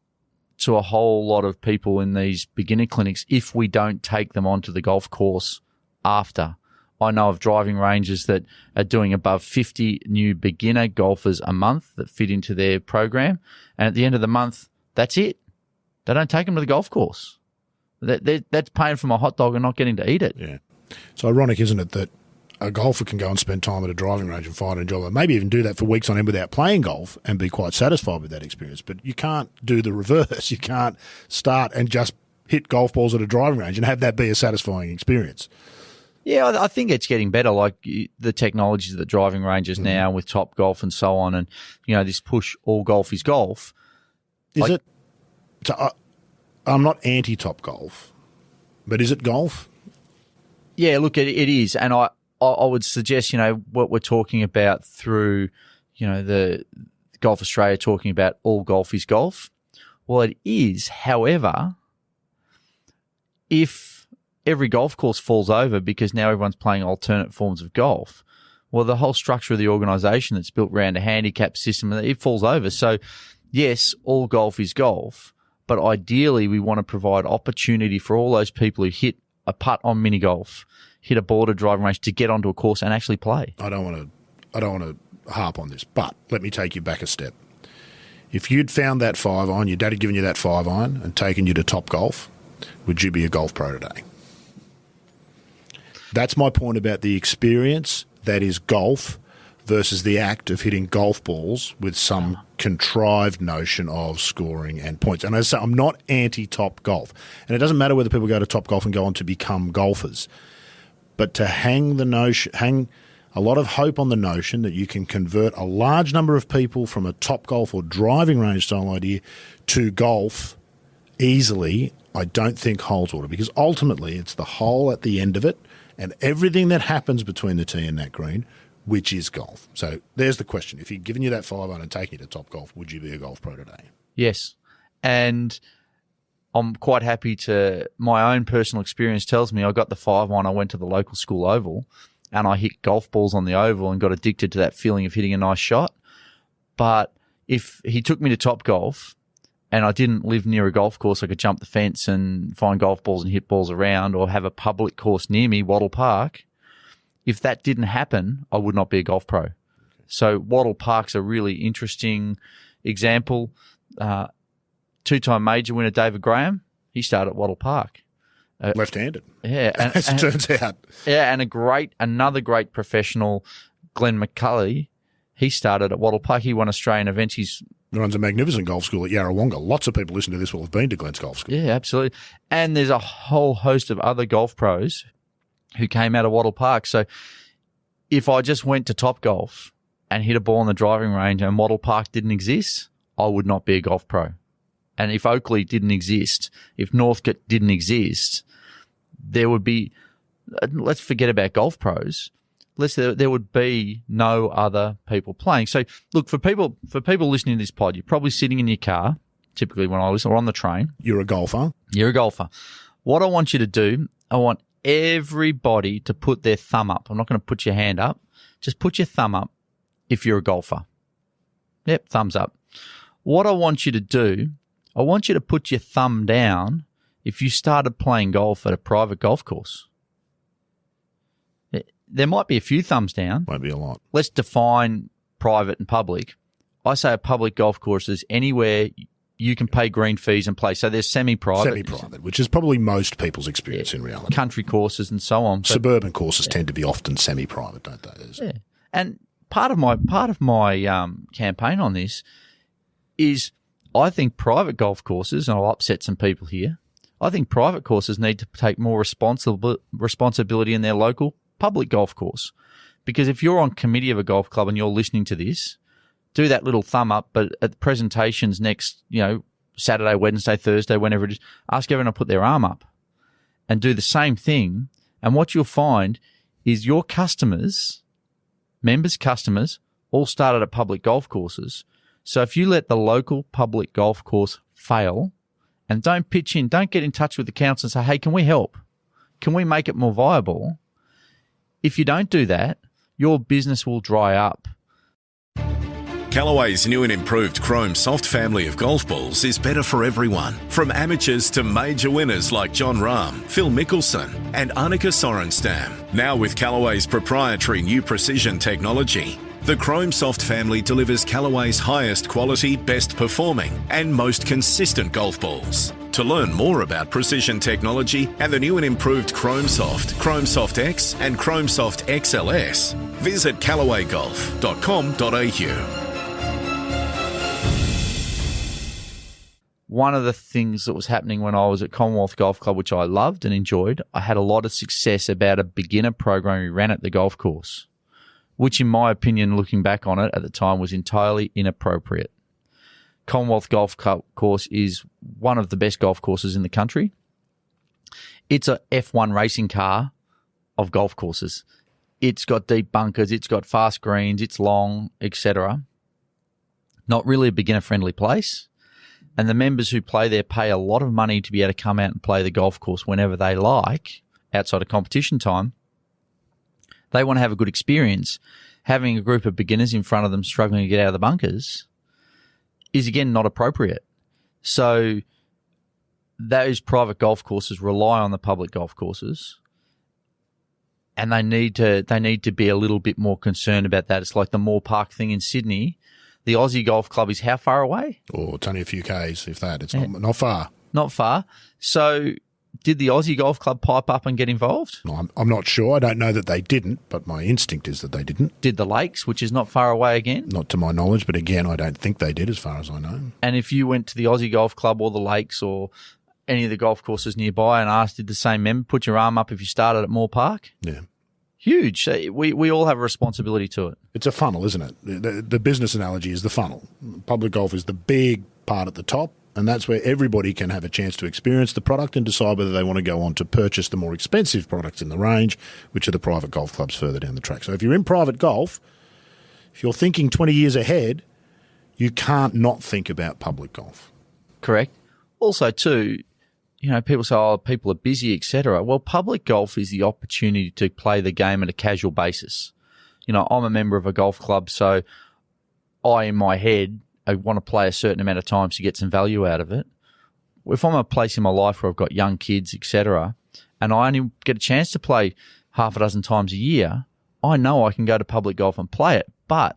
to a whole lot of people in these beginner clinics if we don't take them onto the golf course after. I know of driving ranges that are doing above 50 new beginner golfers a month that fit into their program. And at the end of the month, that's it. They don't take them to the golf course. That's paying for my hot dog and not getting to eat it. Yeah. It's ironic, isn't it, that a golfer can go and spend time at a driving range and find a job, and maybe even do that for weeks on end without playing golf and be quite satisfied with that experience. But you can't do the reverse. You can't start and just hit golf balls at a driving range and have that be a satisfying experience. Yeah, I think it's getting better, like the technologies of the driving ranges now with Top Golf and so on, and, this push, all golf is golf. Is it? So I'm not anti-Top Golf, but is it golf? Yeah, look, it is. And I would suggest, what we're talking about through, the Golf Australia talking about all golf is golf. Well, it is. However, if every golf course falls over because now everyone's playing alternate forms of golf, well, the whole structure of the organisation that's built around a handicap system, it falls over. So, yes, all golf is golf, but ideally we want to provide opportunity for all those people who hit a putt on mini golf, hit a ball at a driving range, to get onto a course and actually play. I don't want to harp on this, but let me take you back a step. If you'd found that 5-iron, your dad had given you that 5-iron and taken you to Top Golf, would you be a golf pro today? That's my point about the experience that is golf versus the act of hitting golf balls with some contrived notion of scoring and points. And as I say, I'm not anti-Top Golf. And it doesn't matter whether people go to Top Golf and go on to become golfers. But to hang a lot of hope on the notion that you can convert a large number of people from a Top Golf or driving range style idea to golf easily, I don't think holds water, because ultimately it's the hole at the end of it and everything that happens between the tee and that green, which is golf. So there's the question. If he'd given you that 5-iron and taken you to Top Golf, would you be a golf pro today? Yes. And I'm quite happy my own personal experience tells me I got the 5-iron, I went to the local school oval and I hit golf balls on the oval and got addicted to that feeling of hitting a nice shot. But if he took me to Top Golf and I didn't live near a golf course, I could jump the fence and find golf balls and hit balls around, or have a public course near me, Wattle Park. If that didn't happen, I would not be a golf pro. So Wattle Park's a really interesting example. Two-time major winner David Graham, he started at Wattle Park. Left-handed. Yeah. And, as it turns out. Yeah, and another great professional, Glenn McCulley, he started at Wattle Park. He won Australian events. He runs a magnificent golf school at Yarrawonga. Lots of people listening to this will have been to Glenn's golf school. Yeah, absolutely. And there's a whole host of other golf pros who came out of Wattle Park. So if I just went to Top Golf and hit a ball on the driving range and Wattle Park didn't exist, I would not be a golf pro. And if Oakley didn't exist, if Northcote didn't exist, there would be, let's forget about golf pros. There would be no other people playing. So look, for people listening to this pod, you're probably sitting in your car, typically when I listen, or on the train. You're a golfer. You're a golfer. What I want you to do, I want everybody to put their thumb up. I'm not going to put your hand up. Just put your thumb up if you're a golfer. Yep, thumbs up. What I want you to do, I want you to put your thumb down if you started playing golf at a private golf course. There might be a few thumbs down. Won't be a lot. Let's define private and public. I say a public golf course is anywhere you can pay green fees and play. So there's semi-private. Semi-private, which is probably most people's experience in reality. Country courses and so on. Suburban courses tend to be often semi-private, don't they? Yeah. And part of my campaign on this is I think private golf courses, and I'll upset some people here, I think private courses need to take more responsibility in their local public golf course. Because if you're on committee of a golf club and you're listening to this, do that little thumb up, but at the presentations next, Saturday, Wednesday, Thursday, whenever it is, ask everyone to put their arm up and do the same thing. And what you'll find is your customers, members' customers, all started at public golf courses. So if you let the local public golf course fail and don't pitch in, don't get in touch with the council and say, hey, can we help? Can we make it more viable? If you don't do that, your business will dry up. Callaway's new and improved Chrome Soft family of golf balls is better for everyone, from amateurs to major winners like John Rahm, Phil Mickelson and Annika Sorenstam. Now with Callaway's proprietary new precision technology, the Chrome Soft family delivers Callaway's highest quality, best performing and most consistent golf balls. To learn more about precision technology and the new and improved Chrome Soft X and Chrome Soft XLS, visit callawaygolf.com.au. One of the things that was happening when I was at Commonwealth Golf Club, which I loved and enjoyed, I had a lot of success about a beginner program we ran at the golf course, which in my opinion, looking back on it at the time, was entirely inappropriate. Commonwealth Golf Course is one of the best golf courses in the country. It's a F1 racing car of golf courses. It's got deep bunkers, it's got fast greens, it's long, etc. Not really a beginner-friendly place. And the members who play there pay a lot of money to be able to come out and play the golf course whenever they like, outside of competition time. They want to have a good experience. Having a group of beginners in front of them struggling to get out of the bunkers is, again, not appropriate. So those private golf courses rely on the public golf courses, and they need to be a little bit more concerned about that. It's like the Moore Park thing in Sydney. The Aussie Golf Club is how far away? Oh, it's only a few Ks, if that. It's not far. Not far. So did the Aussie Golf Club pipe up and get involved? No, I'm not sure. I don't know that they didn't, but my instinct is that they didn't. Did the Lakes, which is not far away again? Not to my knowledge, but again, I don't think they did as far as I know. And if you went to the Aussie Golf Club or the Lakes or any of the golf courses nearby and asked, did the same member put your arm up if you started at Moore Park? Yeah. Huge. We all have a responsibility to it. It's a funnel, isn't it? The business analogy is the funnel. Public golf is the big part at the top, and that's where everybody can have a chance to experience the product and decide whether they want to go on to purchase the more expensive products in the range, which are the private golf clubs further down the track. So if you're in private golf, if you're thinking 20 years ahead, you can't not think about public golf. Correct. Also, too, people say, oh, people are busy, etc. Well, public golf is the opportunity to play the game at a casual basis. I'm a member of a golf club, so in my head, I want to play a certain amount of times to get some value out of it. If I'm at a place in my life where I've got young kids, etc., and I only get a chance to play half a dozen times a year, I know I can go to public golf and play it. But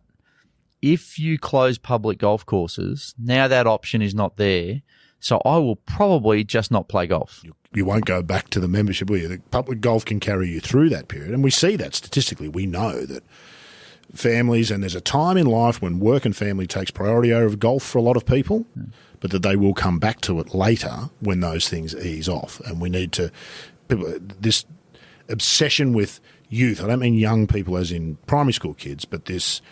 if you close public golf courses, now that option is not there. So I will probably just not play golf. You won't go back to the membership, will you? The public golf can carry you through that period. And we see that statistically. We know that families, and there's a time in life when work and family takes priority over golf for a lot of people, but that they will come back to it later when those things ease off. And we need to, this obsession with youth, I don't mean young people as in primary school kids, but this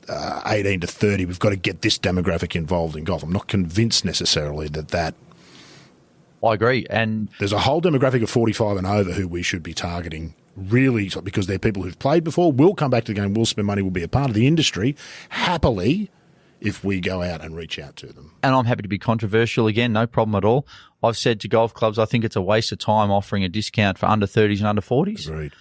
18 to 30, we've got to get this demographic involved in golf. I'm not convinced necessarily that I agree. And there's a whole demographic of 45 and over who we should be targeting, really, because they're people who've played before, will come back to the game, will spend money, will be a part of the industry happily if we go out and reach out to them. And I'm happy to be controversial again, no problem at all. I've said to golf clubs, I think it's a waste of time offering a discount for under 30s and under 40s. Agreed.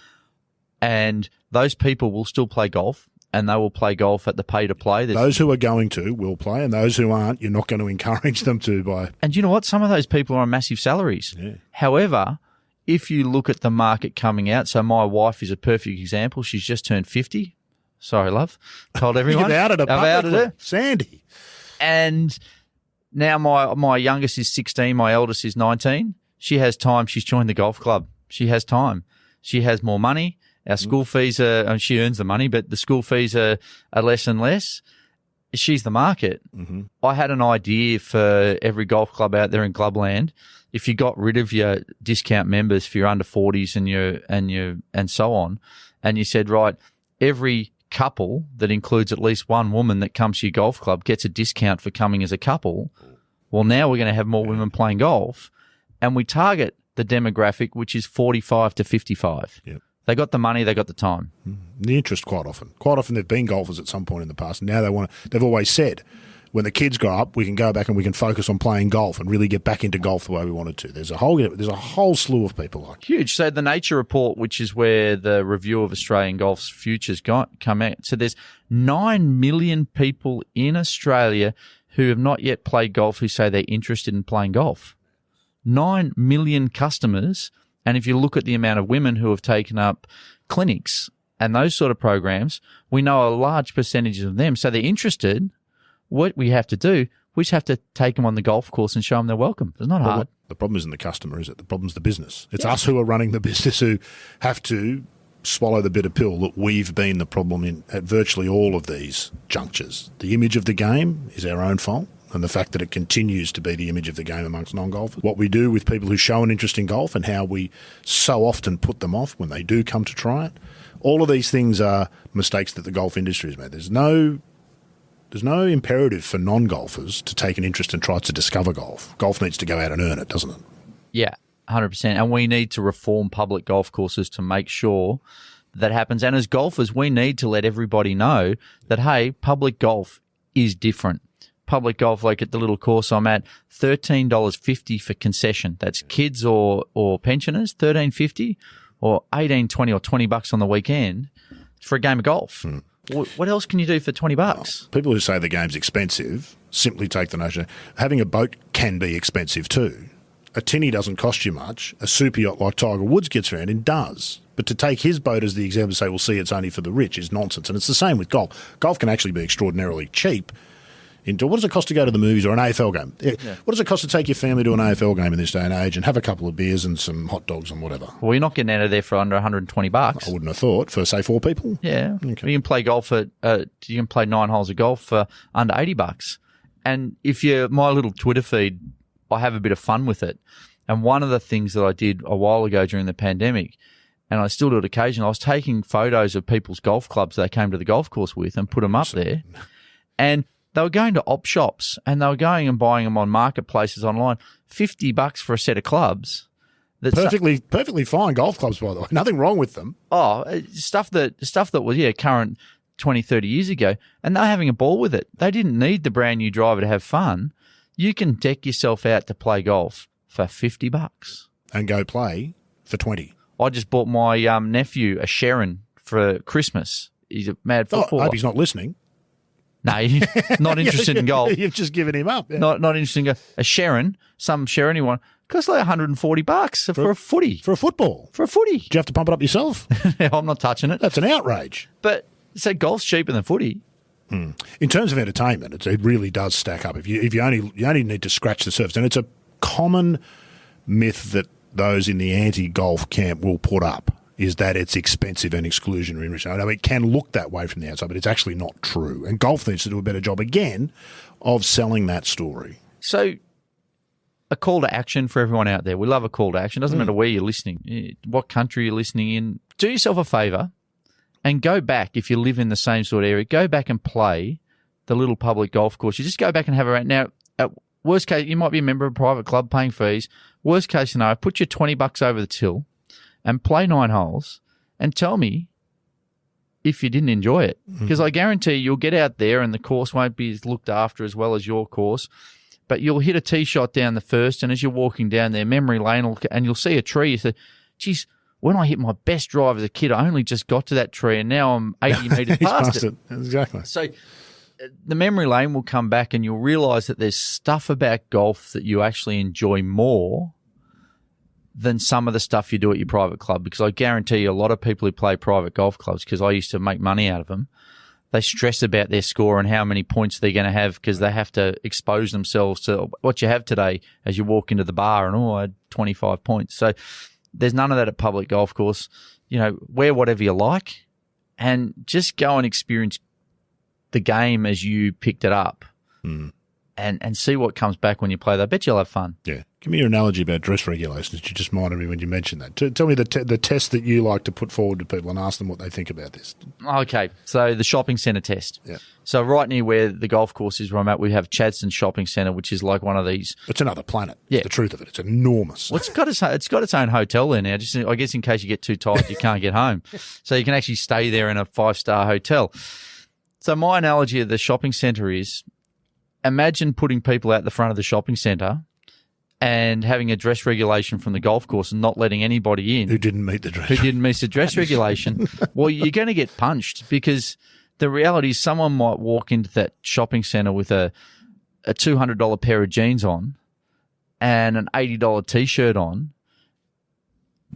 And those people will still play golf. And they will play golf at the pay-to-play. Those who are going to will play, and those who aren't, you're not going to encourage them to by... And you know what? Some of those people are on massive salaries. Yeah. However, if you look at the market coming out, so my wife is a perfect example. She's just turned 50. Sorry, love. Told everyone. You've outed her publicly. I've outed her. Sandy. And now my youngest is 16. My eldest is 19. She has time. She's joined the golf club. She has time. She has more money. Our school fees are, she earns the money, but the school fees are less and less. She's the market. Mm-hmm. I had an idea for every golf club out there in Clubland. If you got rid of your discount members for your under 40s and so on, and you said, right, every couple that includes at least one woman that comes to your golf club gets a discount for coming as a couple. Well, now we're going to have more women playing golf, and we target the demographic, which is 45 to 55. Yep. They got the money, they got the time. The interest quite often. Quite often they've been golfers at some point in the past. And now they've always said, when the kids grow up, we can go back and we can focus on playing golf and really get back into golf the way we wanted to. There's a whole slew of people like huge. So the Nature Report, which is where the review of Australian golf's futures come out. So there's 9 million people in Australia who have not yet played golf who say they're interested in playing golf. 9 million customers. And if you look at the amount of women who have taken up clinics and those sort of programs, we know a large percentage of them. So they're interested. What we have to do, we just have to take them on the golf course and show them they're welcome. It's not hard. The problem isn't the customer, is it? The problem's the business. It's us who are running the business who have to swallow the bitter pill that we've been the problem at virtually all of these junctures. The image of the game is our own fault, and the fact that it continues to be the image of the game amongst non-golfers. What we do with people who show an interest in golf and how we so often put them off when they do come to try it, all of these things are mistakes that the golf industry has made. There's no imperative for non-golfers to take an interest and try to discover golf. Golf needs to go out and earn it, doesn't it? Yeah, 100%. And we need to reform public golf courses to make sure that happens. And as golfers, we need to let everybody know that, hey, public golf is different. Public golf, like at the little course I'm at, $13.50 for concession. That's kids or pensioners, $13.50, or $18.20 or $20 on the weekend for a game of golf. What else can you do for $20? Well, people who say the game's expensive simply take the notion having a boat can be expensive too. A tinny doesn't cost you much. A super yacht like Tiger Woods gets around and does. But to take his boat as the example and say, we'll see, it's only for the rich is nonsense. And it's the same with golf. Golf can actually be extraordinarily cheap. What does it cost to go to the movies or an AFL game? Yeah. What does it cost to take your family to an AFL game in this day and age and have a couple of beers and some hot dogs and whatever? Well, you're not getting out of there for under $120. I wouldn't have thought for, say, 4 people. Yeah. Okay. You can play golf you can play 9 holes of golf for under $80. And if you're my little Twitter feed, I have a bit of fun with it. And one of the things that I did a while ago during the pandemic, and I still do it occasionally, I was taking photos of people's golf clubs they came to the golf course with and put them up there. And they were going to op shops and they were going and buying them on marketplaces online. $50 for a set of clubs. Perfectly fine golf clubs, by the way. Nothing wrong with them. Oh, stuff that was current 20, 30 years ago, and they're having a ball with it. They didn't need the brand new driver to have fun. You can deck yourself out to play golf for $50 and go play for 20. I just bought my nephew a Sharon for Christmas. He's a mad footballer. I hope he's not listening. No, he's not interested in golf. You've just given him up. Yeah. Not interested in golf. A Sharon, some Sharon he won, costs like $140 for a footy. For a football. For a footy. Do you have to pump it up yourself? I'm not touching it. That's an outrage. But so golf's cheaper than footy. In terms of entertainment, it really does stack up. If you only need to scratch the surface, and it's a common myth that those in the anti-golf camp will put up, is that it's expensive and exclusionary. I mean, it can look that way from the outside, but it's actually not true. And golf needs to do a better job, again, of selling that story. So a call to action for everyone out there. We love a call to action. Doesn't matter where you're listening, what country you're listening in. Do yourself a favour and go back, if you live in the same sort of area, go back and play the little public golf course. You just go back and have a round. Now, at worst case, you might be a member of a private club paying fees. Worst case scenario, put your $20 over the till and play 9 holes and tell me if you didn't enjoy it. Because I guarantee you'll get out there and the course won't be as looked after as well as your course, but you'll hit a tee shot down the first, and as you're walking down there, memory lane, and you'll see a tree, you say, geez, when I hit my best drive as a kid, I only just got to that tree and now I'm 80 metres past it. Exactly. So the memory lane will come back and you'll realise that there's stuff about golf that you actually enjoy more than some of the stuff you do at your private club, because I guarantee you a lot of people who play private golf clubs, because I used to make money out of them, they stress about their score and how many points they're going to have because they have to expose themselves to what you have today as you walk into the bar and, I had 25 points. So there's none of that at public golf course. You know, wear whatever you like and just go and experience the game as you picked it up and see what comes back when you play. I bet you'll have fun. Yeah. Give me your analogy about dress regulations. You just reminded me when you mentioned that. Tell me the test that you like to put forward to people and ask them what they think about this. Okay, so the shopping centre test. Yeah. So right near where the golf course is where I'm at, we have Chadstone Shopping Centre, which is like one of these. It's another planet. Yeah. The truth of it. It's enormous. Well, it's got its own hotel there now. Just I guess in case you get too tired, you can't get home. So you can actually stay there in a 5-star hotel. So my analogy of the shopping centre is, imagine putting people out the front of the shopping centre and having a dress regulation from the golf course and not letting anybody in who didn't meet the dress regulation. Well, you're going to get punched, because the reality is someone might walk into that shopping centre with a $200 pair of jeans on and an $80 T-shirt on,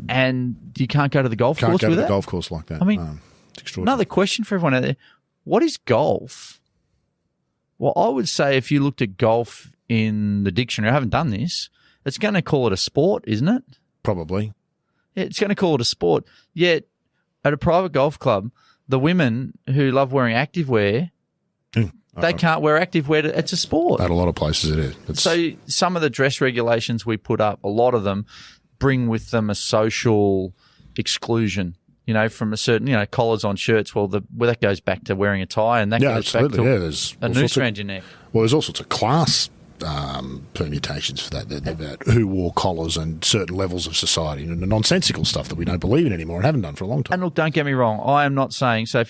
and you can't go to the golf course with it. Can't go to the golf course like that. I mean, it's extraordinary. Another question for everyone out there. What is golf? Well, I would say if you looked at golf in the dictionary, I haven't done this, it's going to call it a sport, isn't it? Probably. Yeah, it's going to call it a sport. Yet at a private golf club, the women who love wearing activewear, they can't wear activewear. It's a sport. At a lot of places it is. So some of the dress regulations we put up, a lot of them bring with them a social exclusion. From a certain, collars on shirts. Well, that goes back to wearing a tie, and that goes back to there's a noose around your neck. Well, there's all sorts of class permutations for that, about who wore collars and certain levels of society, and the nonsensical stuff that we don't believe in anymore and haven't done for a long time. And look, don't get me wrong, I am not saying, so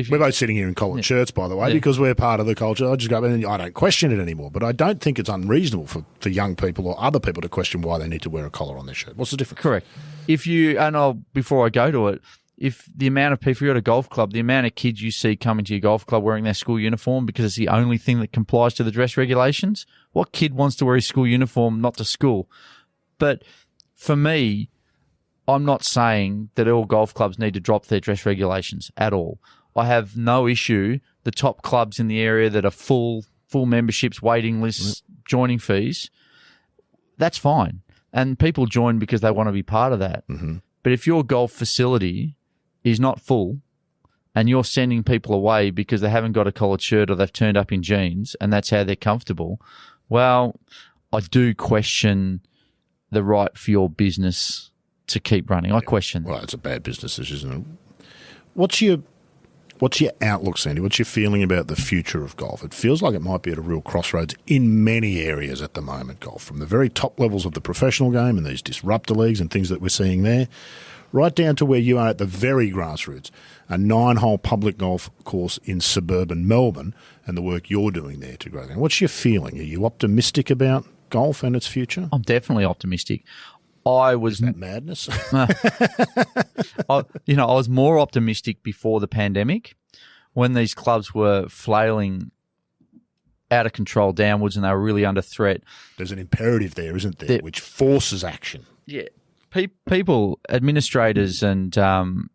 we're both sitting here in collared shirts, by the way, because we're part of the culture. I just go, I don't question it anymore, but I don't think it's unreasonable for young people or other people to question why they need to wear a collar on their shirt. What's the difference? Correct. Before I go to it, if the amount of people, you're at a golf club, the amount of kids you see coming to your golf club wearing their school uniform because it's the only thing that complies to the dress regulations, what kid wants to wear his school uniform not to school? But for me, I'm not saying that all golf clubs need to drop their dress regulations at all. I have no issue. The top clubs in the area that are full memberships, waiting lists, joining fees, that's fine. And people join because they want to be part of that. Mm-hmm. But if your golf facility is not full and you're sending people away because they haven't got a collared shirt or they've turned up in jeans and that's how they're comfortable, well, I do question the right for your business to keep running. I question that. Well, it's a bad business decision, isn't it? What's your outlook, Sandy? What's your feeling about the future of golf? It feels like it might be at a real crossroads in many areas at the moment, golf, from the very top levels of the professional game and these disruptor leagues and things that we're seeing there, right down to where you are at the very grassroots, a 9-hole public golf course in suburban Melbourne and the work you're doing there to grow that. What's your feeling? Are you optimistic about golf and its future? I'm definitely optimistic. Is that madness? I was more optimistic before the pandemic when these clubs were flailing out of control downwards and they were really under threat. There's an imperative there, isn't there, which forces action. Yeah. People, administrators and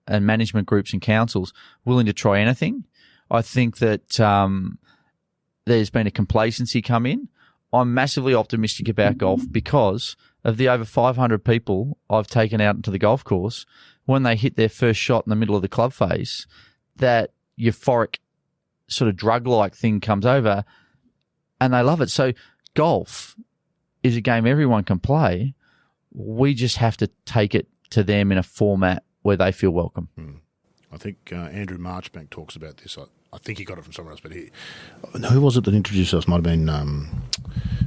management groups and councils willing to try anything. I think that there's been a complacency come in. I'm massively optimistic about golf because of the over 500 people I've taken out into the golf course. When they hit their first shot in the middle of the club phase, that euphoric sort of drug-like thing comes over and they love it. So golf is a game everyone can play. We just have to take it to them in a format where they feel welcome. I think Andrew Marchbank talks about this. I think he got it from somewhere else, but who was it that introduced us? Might have been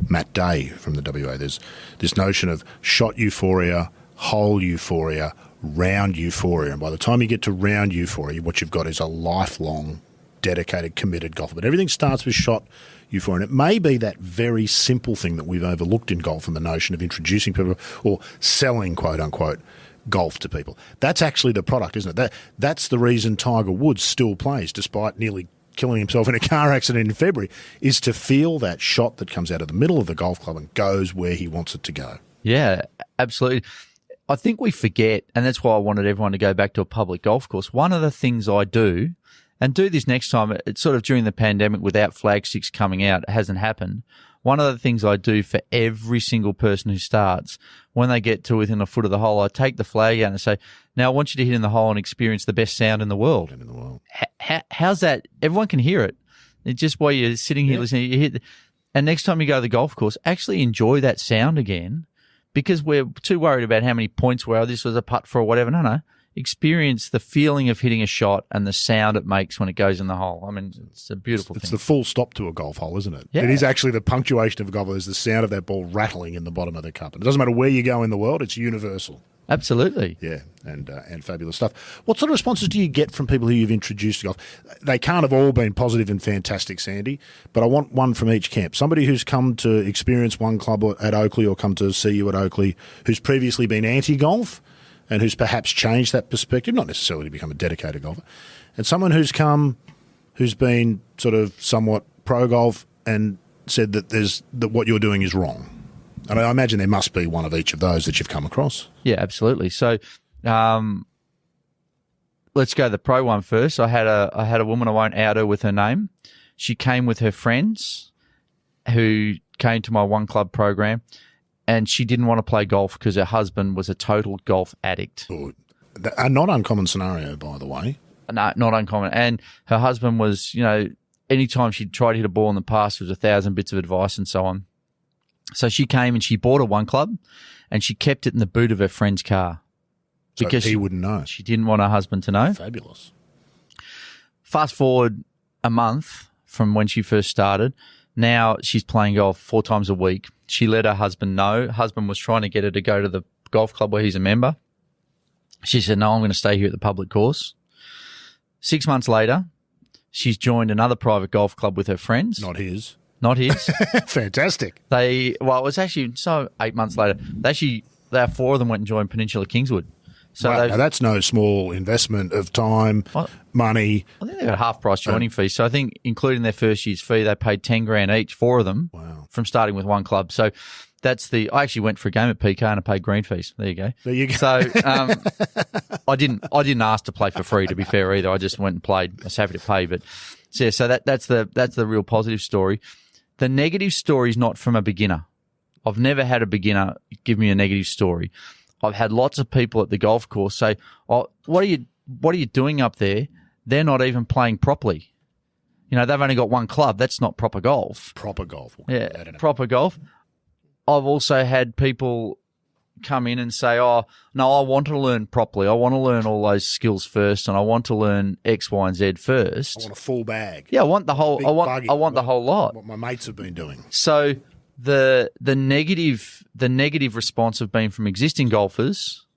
Matt Day from the WA. There's this notion of shot euphoria, hole euphoria, round euphoria. And by the time you get to round euphoria, what you've got is a lifelong, dedicated, committed golfer. But everything starts with shot euphoria. And it may be that very simple thing that we've overlooked in golf and the notion of introducing people or selling, quote unquote, golf to people. That's actually the product, isn't it? That's the reason Tiger Woods still plays, despite nearly killing himself in a car accident in February, is to feel that shot that comes out of the middle of the golf club and goes where he wants it to go. Yeah, absolutely. I think we forget, and that's why I wanted everyone to go back to a public golf course. One of the things I do, and do this next time, it's sort of during the pandemic without flag sticks coming out, it hasn't happened. One of the things I do for every single person who starts, when they get to within a foot of the hole, I take the flag out and say, now I want you to hit in the hole and experience the best sound in the world. How's that? Everyone can hear it. It's just while you're sitting here listening, you hit. And next time you go to the golf course, actually enjoy that sound again because we're too worried about how many points were, this was a putt for or whatever. No. Experience the feeling of hitting a shot and the sound it makes when it goes in the hole. I mean, it's a beautiful thing. It's the full stop to a golf hole, isn't it? Yeah. It is actually the punctuation of a golf hole. Is the sound of that ball rattling in the bottom of the cup. And it doesn't matter where you go in the world, it's universal. Absolutely. Yeah, and fabulous stuff. What sort of responses do you get from people who you've introduced to golf? They can't have all been positive and fantastic, Sandy, but I want one from each camp. Somebody who's come to experience one club at Oakley or come to see you at Oakley who's previously been anti-golf and who's perhaps changed that perspective, not necessarily to become a dedicated golfer, and someone who's been sort of somewhat pro-golf and said that what you're doing is wrong. And I imagine there must be one of each of those that you've come across. Yeah, absolutely. So let's go the pro one first. I had a woman, I won't out her with her name. She came with her friends who came to my one club program, and she didn't want to play golf because her husband was a total golf addict. A not uncommon scenario, by the way. No, not uncommon. And her husband was, anytime she'd tried to hit a ball in the past, there was 1,000 bits of advice and so on. So she came and she bought a one club and she kept it in the boot of her friend's car. So because he wouldn't know. She didn't want her husband to know. Fabulous. Fast forward a month from when she first started. Now she's playing golf 4 times a week. She let her husband know. Her husband was trying to get her to go to the golf club where he's a member. She said, no, I'm going to stay here at the public course. 6 months later, she's joined another private golf club with her friends. Not his. Fantastic. It was actually 8 months later. They 4 of them went and joined Peninsula Kingswood. So wow, now that's no small investment of time, money. I think they got a half price joining fee. So I think including their first year's fee, they paid $10,000 each, 4 of them, from starting with one club. So I actually went for a game at PK and I paid green fees. There you go. So I didn't ask to play for free, to be fair, either. I just went and played. I was happy to pay. But so that's the real positive story. The negative story is not from a beginner. I've never had a beginner give me a negative story. I've had lots of people at the golf course say, "Oh, what are you doing up there? They're not even playing properly. They've only got one club. That's not proper golf." Proper golf. Yeah, proper golf. I've also had people come in and say, "Oh, no, I want to learn properly. I want to learn all those skills first, and I want to learn X, Y, and Z first. I want a full bag. Yeah, I want the whole. I want the whole lot. What my mates have been doing. So the negative response have been from existing golfers,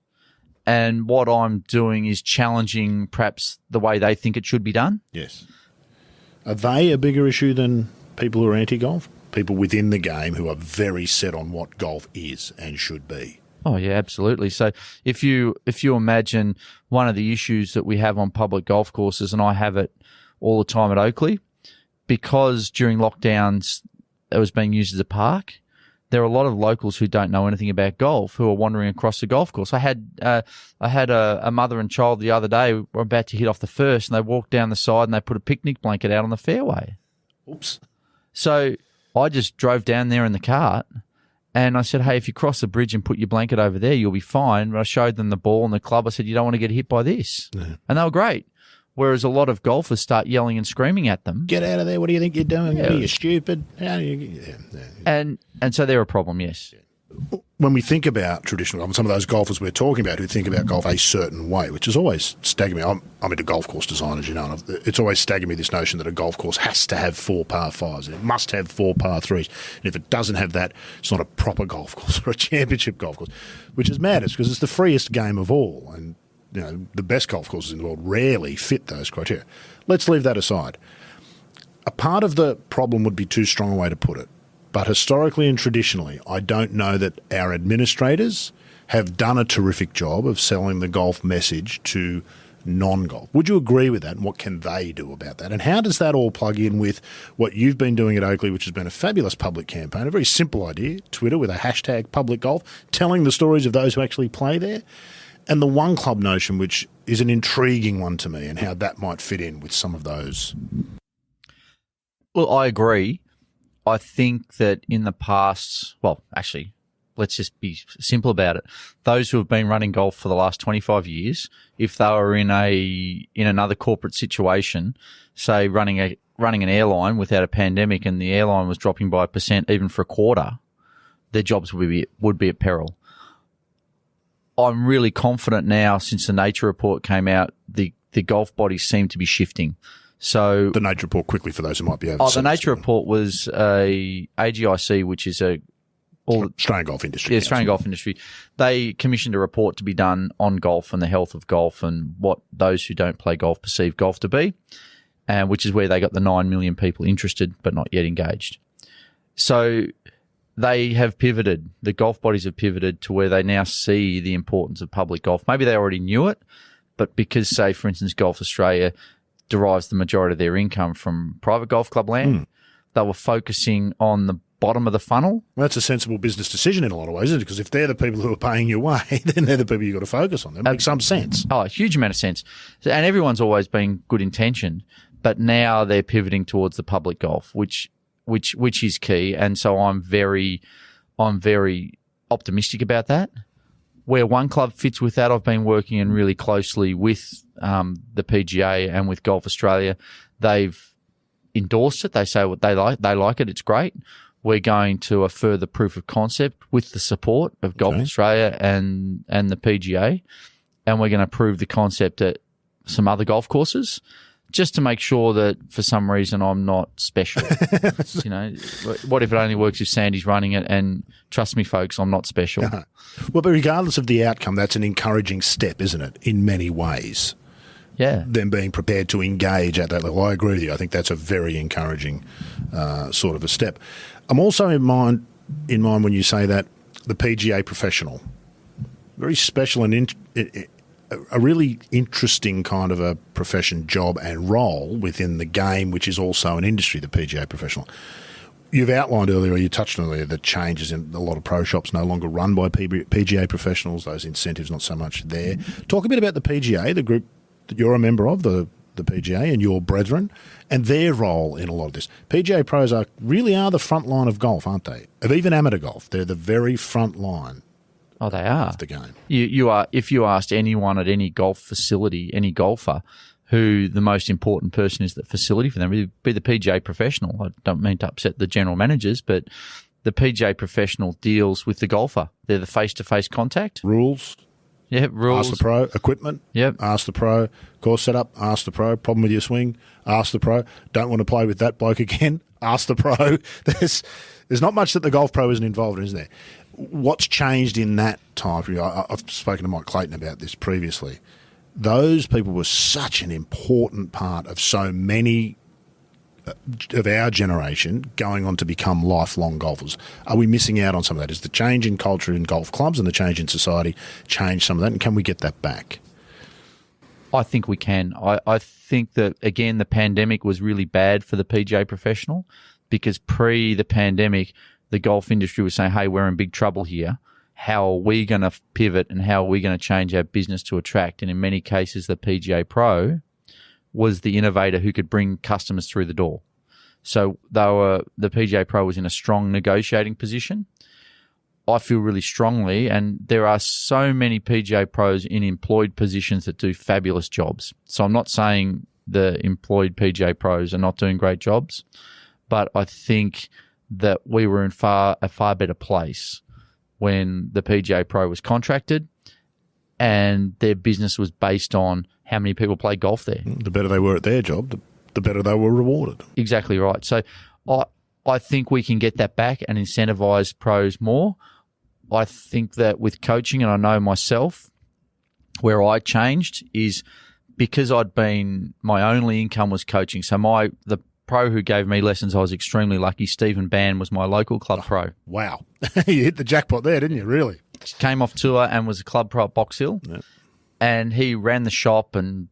and what I'm doing is challenging perhaps the way they think it should be done. Yes. Are they a bigger issue than people who are anti-golf? People within the game who are very set on what golf is and should be. Oh yeah, absolutely. So if you imagine one of the issues that we have on public golf courses, and I have it all the time at Oakley, because during lockdowns it was being used as a park, there are a lot of locals who don't know anything about golf who are wandering across the golf course. I had a mother and child the other day were about to hit off the first, and they walked down the side and they put a picnic blanket out on the fairway. Oops. So I just drove down there in the cart and I said, hey, if you cross the bridge and put your blanket over there, you'll be fine. But I showed them the ball and the club. I said, you don't want to get hit by this. Yeah. And they were great. Whereas a lot of golfers start yelling and screaming at them. Get out of there. What do you think you're doing? Yeah. You're stupid. How do you... Yeah. And so they're a problem, yes. When we think about traditional golf, some of those golfers we're talking about who think about golf a certain way, which is always staggering me. I'm into golf course design, as you know, and it's always staggered me, this notion that a golf course has to have 4 par 5s. It must have 4 par 3s. And if it doesn't have that, it's not a proper golf course or a championship golf course, which is madness because it's the freest game of all. And the best golf courses in the world rarely fit those criteria. Let's leave that aside. A part of the problem would be too strong a way to put it. But historically and traditionally, I don't know that our administrators have done a terrific job of selling the golf message to non-golf. Would you agree with that? And what can they do about that? And how does that all plug in with what you've been doing at Oakley, which has been a fabulous public campaign, a very simple idea, Twitter with a hashtag public golf, telling the stories of those who actually play there, and the one club notion, which is an intriguing one to me, and how that might fit in with some of those. Well, I agree. I think that in the past, well, actually, let's just be simple about it. Those who have been running golf for the last 25 years, if they were in another corporate situation, say running an airline without a pandemic and the airline was dropping by 1%, even for a quarter, their jobs would be at peril. I'm really confident now since the Nature Report came out, the golf bodies seem to be shifting. So the Nature Report, quickly for those who might be able to the Nature Report was a AGIC, which is Australian Golf Industry. Yeah, Australian Golf Industry. They commissioned a report to be done on golf and the health of golf and what those who don't play golf perceive golf to be, and which is where they got the 9 million people interested but not yet engaged. So they have pivoted. The golf bodies have pivoted to where they now see the importance of public golf. Maybe they already knew it, but because, say, for instance, Golf Australia derives the majority of their income from private golf club land, they were focusing on the bottom of the funnel. Well, that's a sensible business decision in a lot of ways, isn't it? Because if they're the people who are paying your way, then they're the people you've got to focus on. That makes some sense. Oh, a huge amount of sense. And everyone's always been good intention, but now they're pivoting towards the public golf, which is key. And so I'm very optimistic about that. Where one club fits with that, I've been working in really closely with the PGA and with Golf Australia. They've endorsed it. They say what they like it. It's great. We're going to a further proof of concept with the support of Golf Australia and the PGA, and we're going to prove the concept at some other golf courses, just to make sure that for some reason I'm not special. You know, what if it only works if Sandy's running it? And trust me, folks, I'm not special. Well, but regardless of the outcome, that's an encouraging step, isn't it, in many ways? Yeah. Them being prepared to engage at that level. I agree with you. I think that's a very encouraging sort of a step. I'm also in mind when you say that the PGA professional, very special and a really interesting kind of a profession, job and role within the game, which is also an industry, the PGA professional. You've outlined earlier, you touched on earlier, the changes in a lot of pro shops no longer run by PGA professionals, those incentives not so much there. Talk a bit about the PGA, the group that you're a member of, the PGA and your brethren, and their role in a lot of this. PGA pros really are the front line of golf, aren't they? Of even amateur golf. They're the very front line. Oh, they are. Of the game. You are. If you asked anyone at any golf facility, any golfer, who the most important person is at the facility for them, it'd be the PGA professional. I don't mean to upset the general managers, but the PGA professional deals with the golfer. They're the face-to-face contact. Rules. Yeah, rules. Ask the pro. Equipment. Yep. Ask the pro. Course setup. Ask the pro. Problem with your swing. Ask the pro. Don't want to play with that bloke again. Ask the pro. There's not much that the golf pro isn't involved in, is there? What's changed in that time period? I've spoken to Mike Clayton about this previously. Those people were such an important part of so many of our generation going on to become lifelong golfers. Are we missing out on some of that? Is the change in culture in golf clubs and the change in society change some of that? And can we get that back? I think we can. I think that, again, the pandemic was really bad for the PGA professional because pre the pandemic, the golf industry was saying, hey, we're in big trouble here. How are we going to pivot and how are we going to change our business to attract? And in many cases, the PGA Pro was the innovator who could bring customers through the door. So the PGA Pro was in a strong negotiating position. I feel really strongly, and there are so many PGA Pros in employed positions that do fabulous jobs. So I'm not saying the employed PGA Pros are not doing great jobs, but I think that we were in a far better place when the PGA Pro was contracted and their business was based on how many people play golf there. The better they were at their job, the better they were rewarded. Exactly right. So I think we can get that back and incentivize pros more. I think that with coaching, and I know myself, where I changed is because my only income was coaching. So the pro who gave me lessons, I was extremely lucky. Stephen Bann was my local club pro. Wow. You hit the jackpot there, didn't you, really? Came off tour and was a club pro at Box Hill. Yep. And he ran the shop and,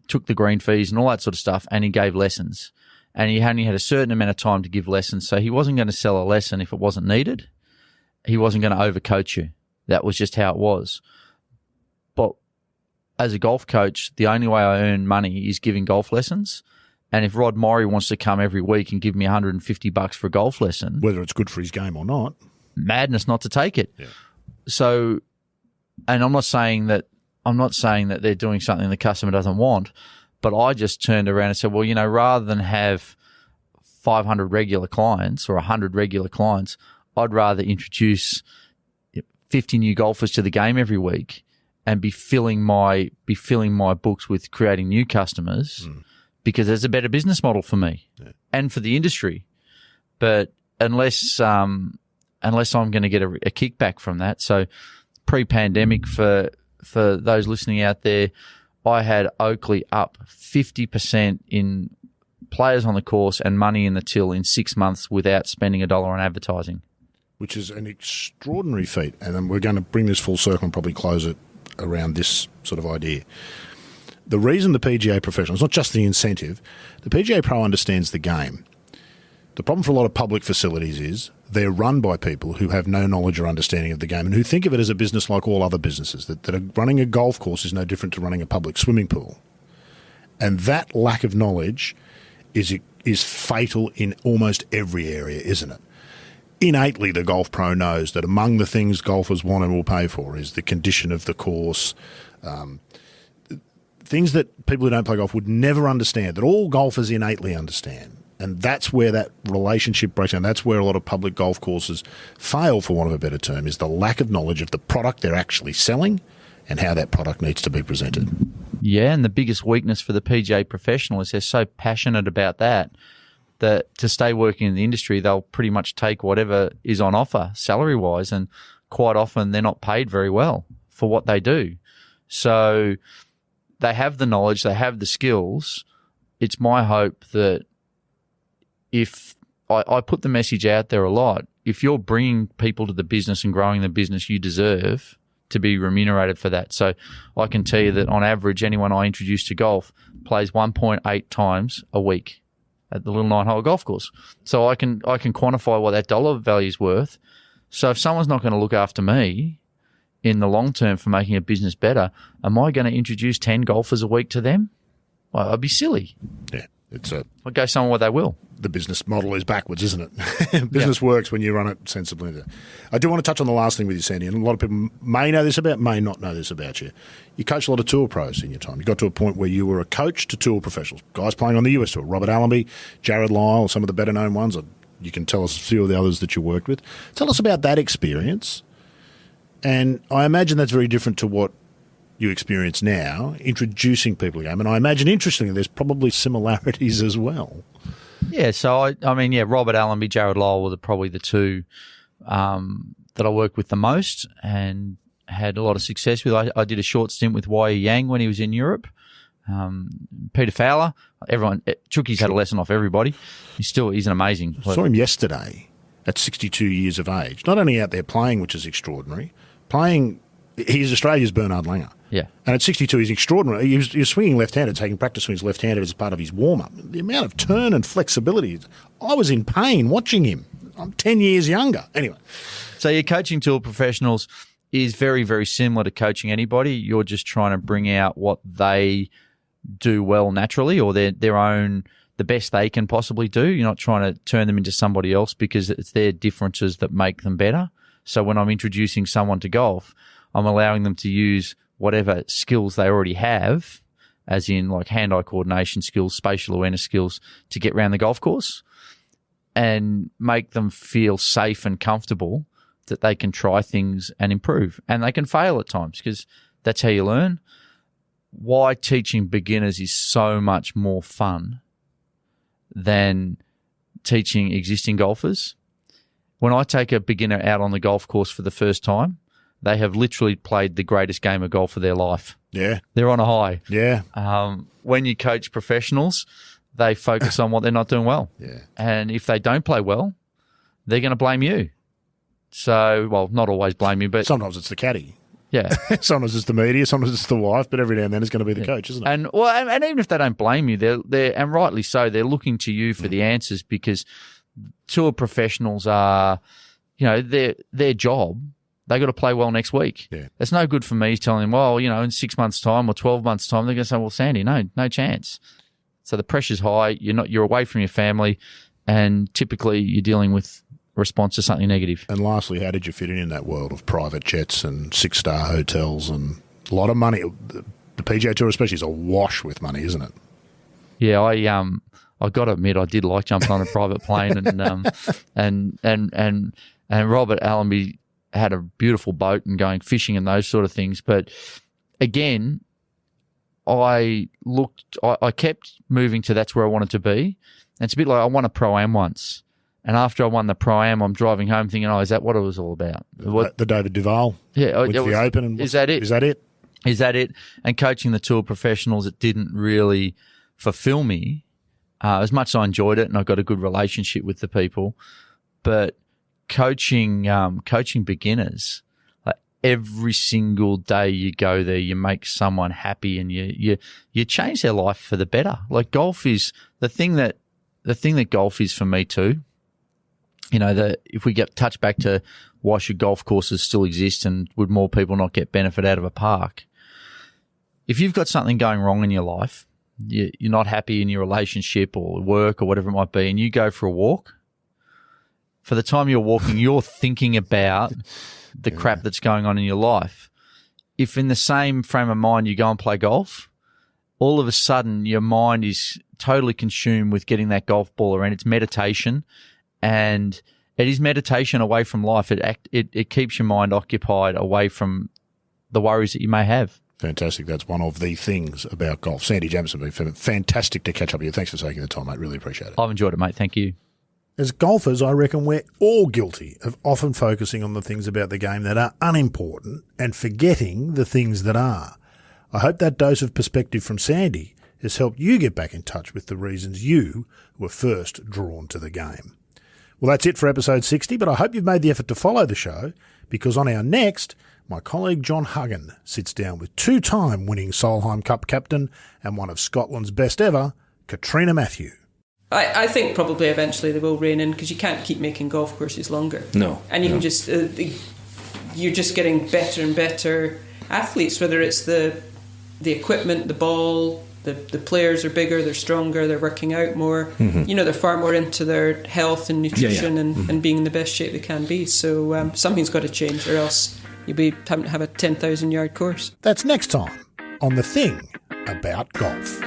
took the green fees and all that sort of stuff, and he gave lessons. And he only had a certain amount of time to give lessons, so he wasn't going to sell a lesson if it wasn't needed. He wasn't going to overcoach you. That was just how it was. But as a golf coach, the only way I earn money is giving golf lessons. And if Rod Morri wants to come every week and give me $150 for a golf lesson, whether it's good for his game or not, madness not to take it. Yeah. So, and I'm not saying that they're doing something the customer doesn't want, but I just turned around and said, well, rather than have 500 regular clients or 100 regular clients, I'd rather introduce 50 new golfers to the game every week and be filling my books with creating new customers because there's a better business model for me and for the industry. But unless I'm going to get a kickback from that, so pre-pandemic for those listening out there, I had Oakley up 50% in players on the course and money in the till in 6 months without spending $1 on advertising. Which is an extraordinary feat. And then we're going to bring this full circle and probably close it around this sort of idea. The reason the PGA professional, it's not just the incentive, the PGA Pro understands the game. The problem for a lot of public facilities is they're run by people who have no knowledge or understanding of the game and who think of it as a business like all other businesses, that running a golf course is no different to running a public swimming pool. And that lack of knowledge is fatal in almost every area, isn't it? Innately, the golf pro knows that among the things golfers want and will pay for is the condition of the course, things that people who don't play golf would never understand, that all golfers innately understand. And that's where that relationship breaks down. That's where a lot of public golf courses fail, for want of a better term, is the lack of knowledge of the product they're actually selling and how that product needs to be presented. Yeah, and the biggest weakness for the PGA professional is they're so passionate about that to stay working in the industry, they'll pretty much take whatever is on offer salary-wise, and quite often they're not paid very well for what they do. So they have the knowledge, they have the skills. It's my hope that if I put the message out there a lot, if you're bringing people to the business and growing the business, you deserve to be remunerated for that. So I can tell you that on average, anyone I introduce to golf plays 1.8 times a week at the little 9-hole golf course. So I can quantify what that dollar value is worth. So if someone's not going to look after me in the long term for making a business better, am I going to introduce 10 golfers a week to them? Well, I'd be silly. Yeah, I'd go somewhere where they will. The business model is backwards, isn't it? Business works when you run it sensibly. I do want to touch on the last thing with you, Sandy, and a lot of people may know this about, may not know this about you. You coached a lot of tour pros in your time. You got to a point where you were a coach to tour professionals, guys playing on the US Tour, Robert Allenby, Jared Lyle, some of the better-known ones. You can tell us a few of the others that you worked with. Tell us about that experience. And I imagine that's very different to what you experience now, introducing people to the game. And I imagine, interestingly, there's probably similarities as well. Yeah, so I mean, Robert Allenby, Jared Lyle were probably the two that I worked with the most and had a lot of success with. I did a short stint with Wai Yang when he was in Europe. Peter Fowler, Chucky's had a lesson off everybody. He's an amazing player. I saw him yesterday at 62 years of age. Not only out there playing, which is extraordinary, he's Australia's Bernard Langer. Yeah. And at 62, he's extraordinary. He was swinging left-handed, taking practice swings left-handed as part of his warm-up. The amount of turn and flexibility, I was in pain watching him. I'm 10 years younger. Anyway. So your coaching tour professionals is very, very similar to coaching anybody. You're just trying to bring out what they do well naturally, or the best they can possibly do. You're not trying to turn them into somebody else because it's their differences that make them better. So when I'm introducing someone to golf, I'm allowing them to use whatever skills they already have, as in like hand-eye coordination skills, spatial awareness skills, to get around the golf course and make them feel safe and comfortable that they can try things and improve. And they can fail at times because that's how you learn. Why teaching beginners is so much more fun than teaching existing golfers. When I take a beginner out on the golf course for the first time, they have literally played the greatest game of golf of their life. Yeah. They're on a high. Yeah. When you coach professionals, they focus on what they're not doing well. Yeah. And if they don't play well, they're going to blame you. So, well, not always blame you, but sometimes it's the caddy. Yeah. Sometimes it's the media, sometimes it's the wife, but every now and then it's going to be the coach, isn't it? And even if they don't blame you, they're and rightly so, they're looking to you for the answers, because tour professionals are, their job. They got to play well next week. Yeah. It's no good for me telling them, well, in 6 months' time or 12 months' time, they're going to say, well, Sandy, no chance. So the pressure's high. You're away from your family, and typically you're dealing with a response to something negative. And lastly, how did you fit in that world of private jets and 6-star hotels and a lot of money? The PGA Tour especially is awash with money, isn't it? Yeah, I got to admit, I did like jumping on a private plane, and Robert Allenby had a beautiful boat and going fishing and those sort of things. But again, I kept moving to that's where I wanted to be. And it's a bit like I won a Pro-Am once. And after I won the Pro-Am, I'm driving home thinking, is that what it was all about? The David Duval with the Open. And is that it? Is that it? Is that it? And coaching the tour professionals, it didn't really fulfill me. As much as I enjoyed it and I got a good relationship with the people, but coaching beginners, like every single day you go there, you make someone happy and you change their life for the better. Like golf is the thing that golf is for me too. You know, if we get touch back to why should golf courses still exist and would more people not get benefit out of a park? If you've got something going wrong in your life, you're not happy in your relationship or work or whatever it might be, and you go for a walk, for the time you're walking, you're thinking about the crap that's going on in your life. If in the same frame of mind you go and play golf, all of a sudden your mind is totally consumed with getting that golf ball around. It's meditation, and it is meditation away from life. It keeps your mind occupied away from the worries that you may have. Fantastic. That's one of the things about golf. Sandy Jamieson, been fantastic to catch up with you. Thanks for taking the time, mate. Really appreciate it. I've enjoyed it, mate. Thank you. As golfers, I reckon we're all guilty of often focusing on the things about the game that are unimportant and forgetting the things that are. I hope that dose of perspective from Sandy has helped you get back in touch with the reasons you were first drawn to the game. Well, that's it for episode 60, but I hope you've made the effort to follow the show, because on our next, my colleague John Huggan sits down with two-time winning Solheim Cup captain and one of Scotland's best ever, Katrina Matthew. I think probably eventually they will rein in, because you can't keep making golf courses longer. No. And you can just, you're just getting better and better athletes, whether it's the equipment, the ball, the players are bigger, they're stronger, they're working out more. Mm-hmm. You know, they're far more into their health and nutrition and being in the best shape they can be. So something's got to change, or else you'll be having to have a 10,000-yard course. That's next time on The Thing About Golf.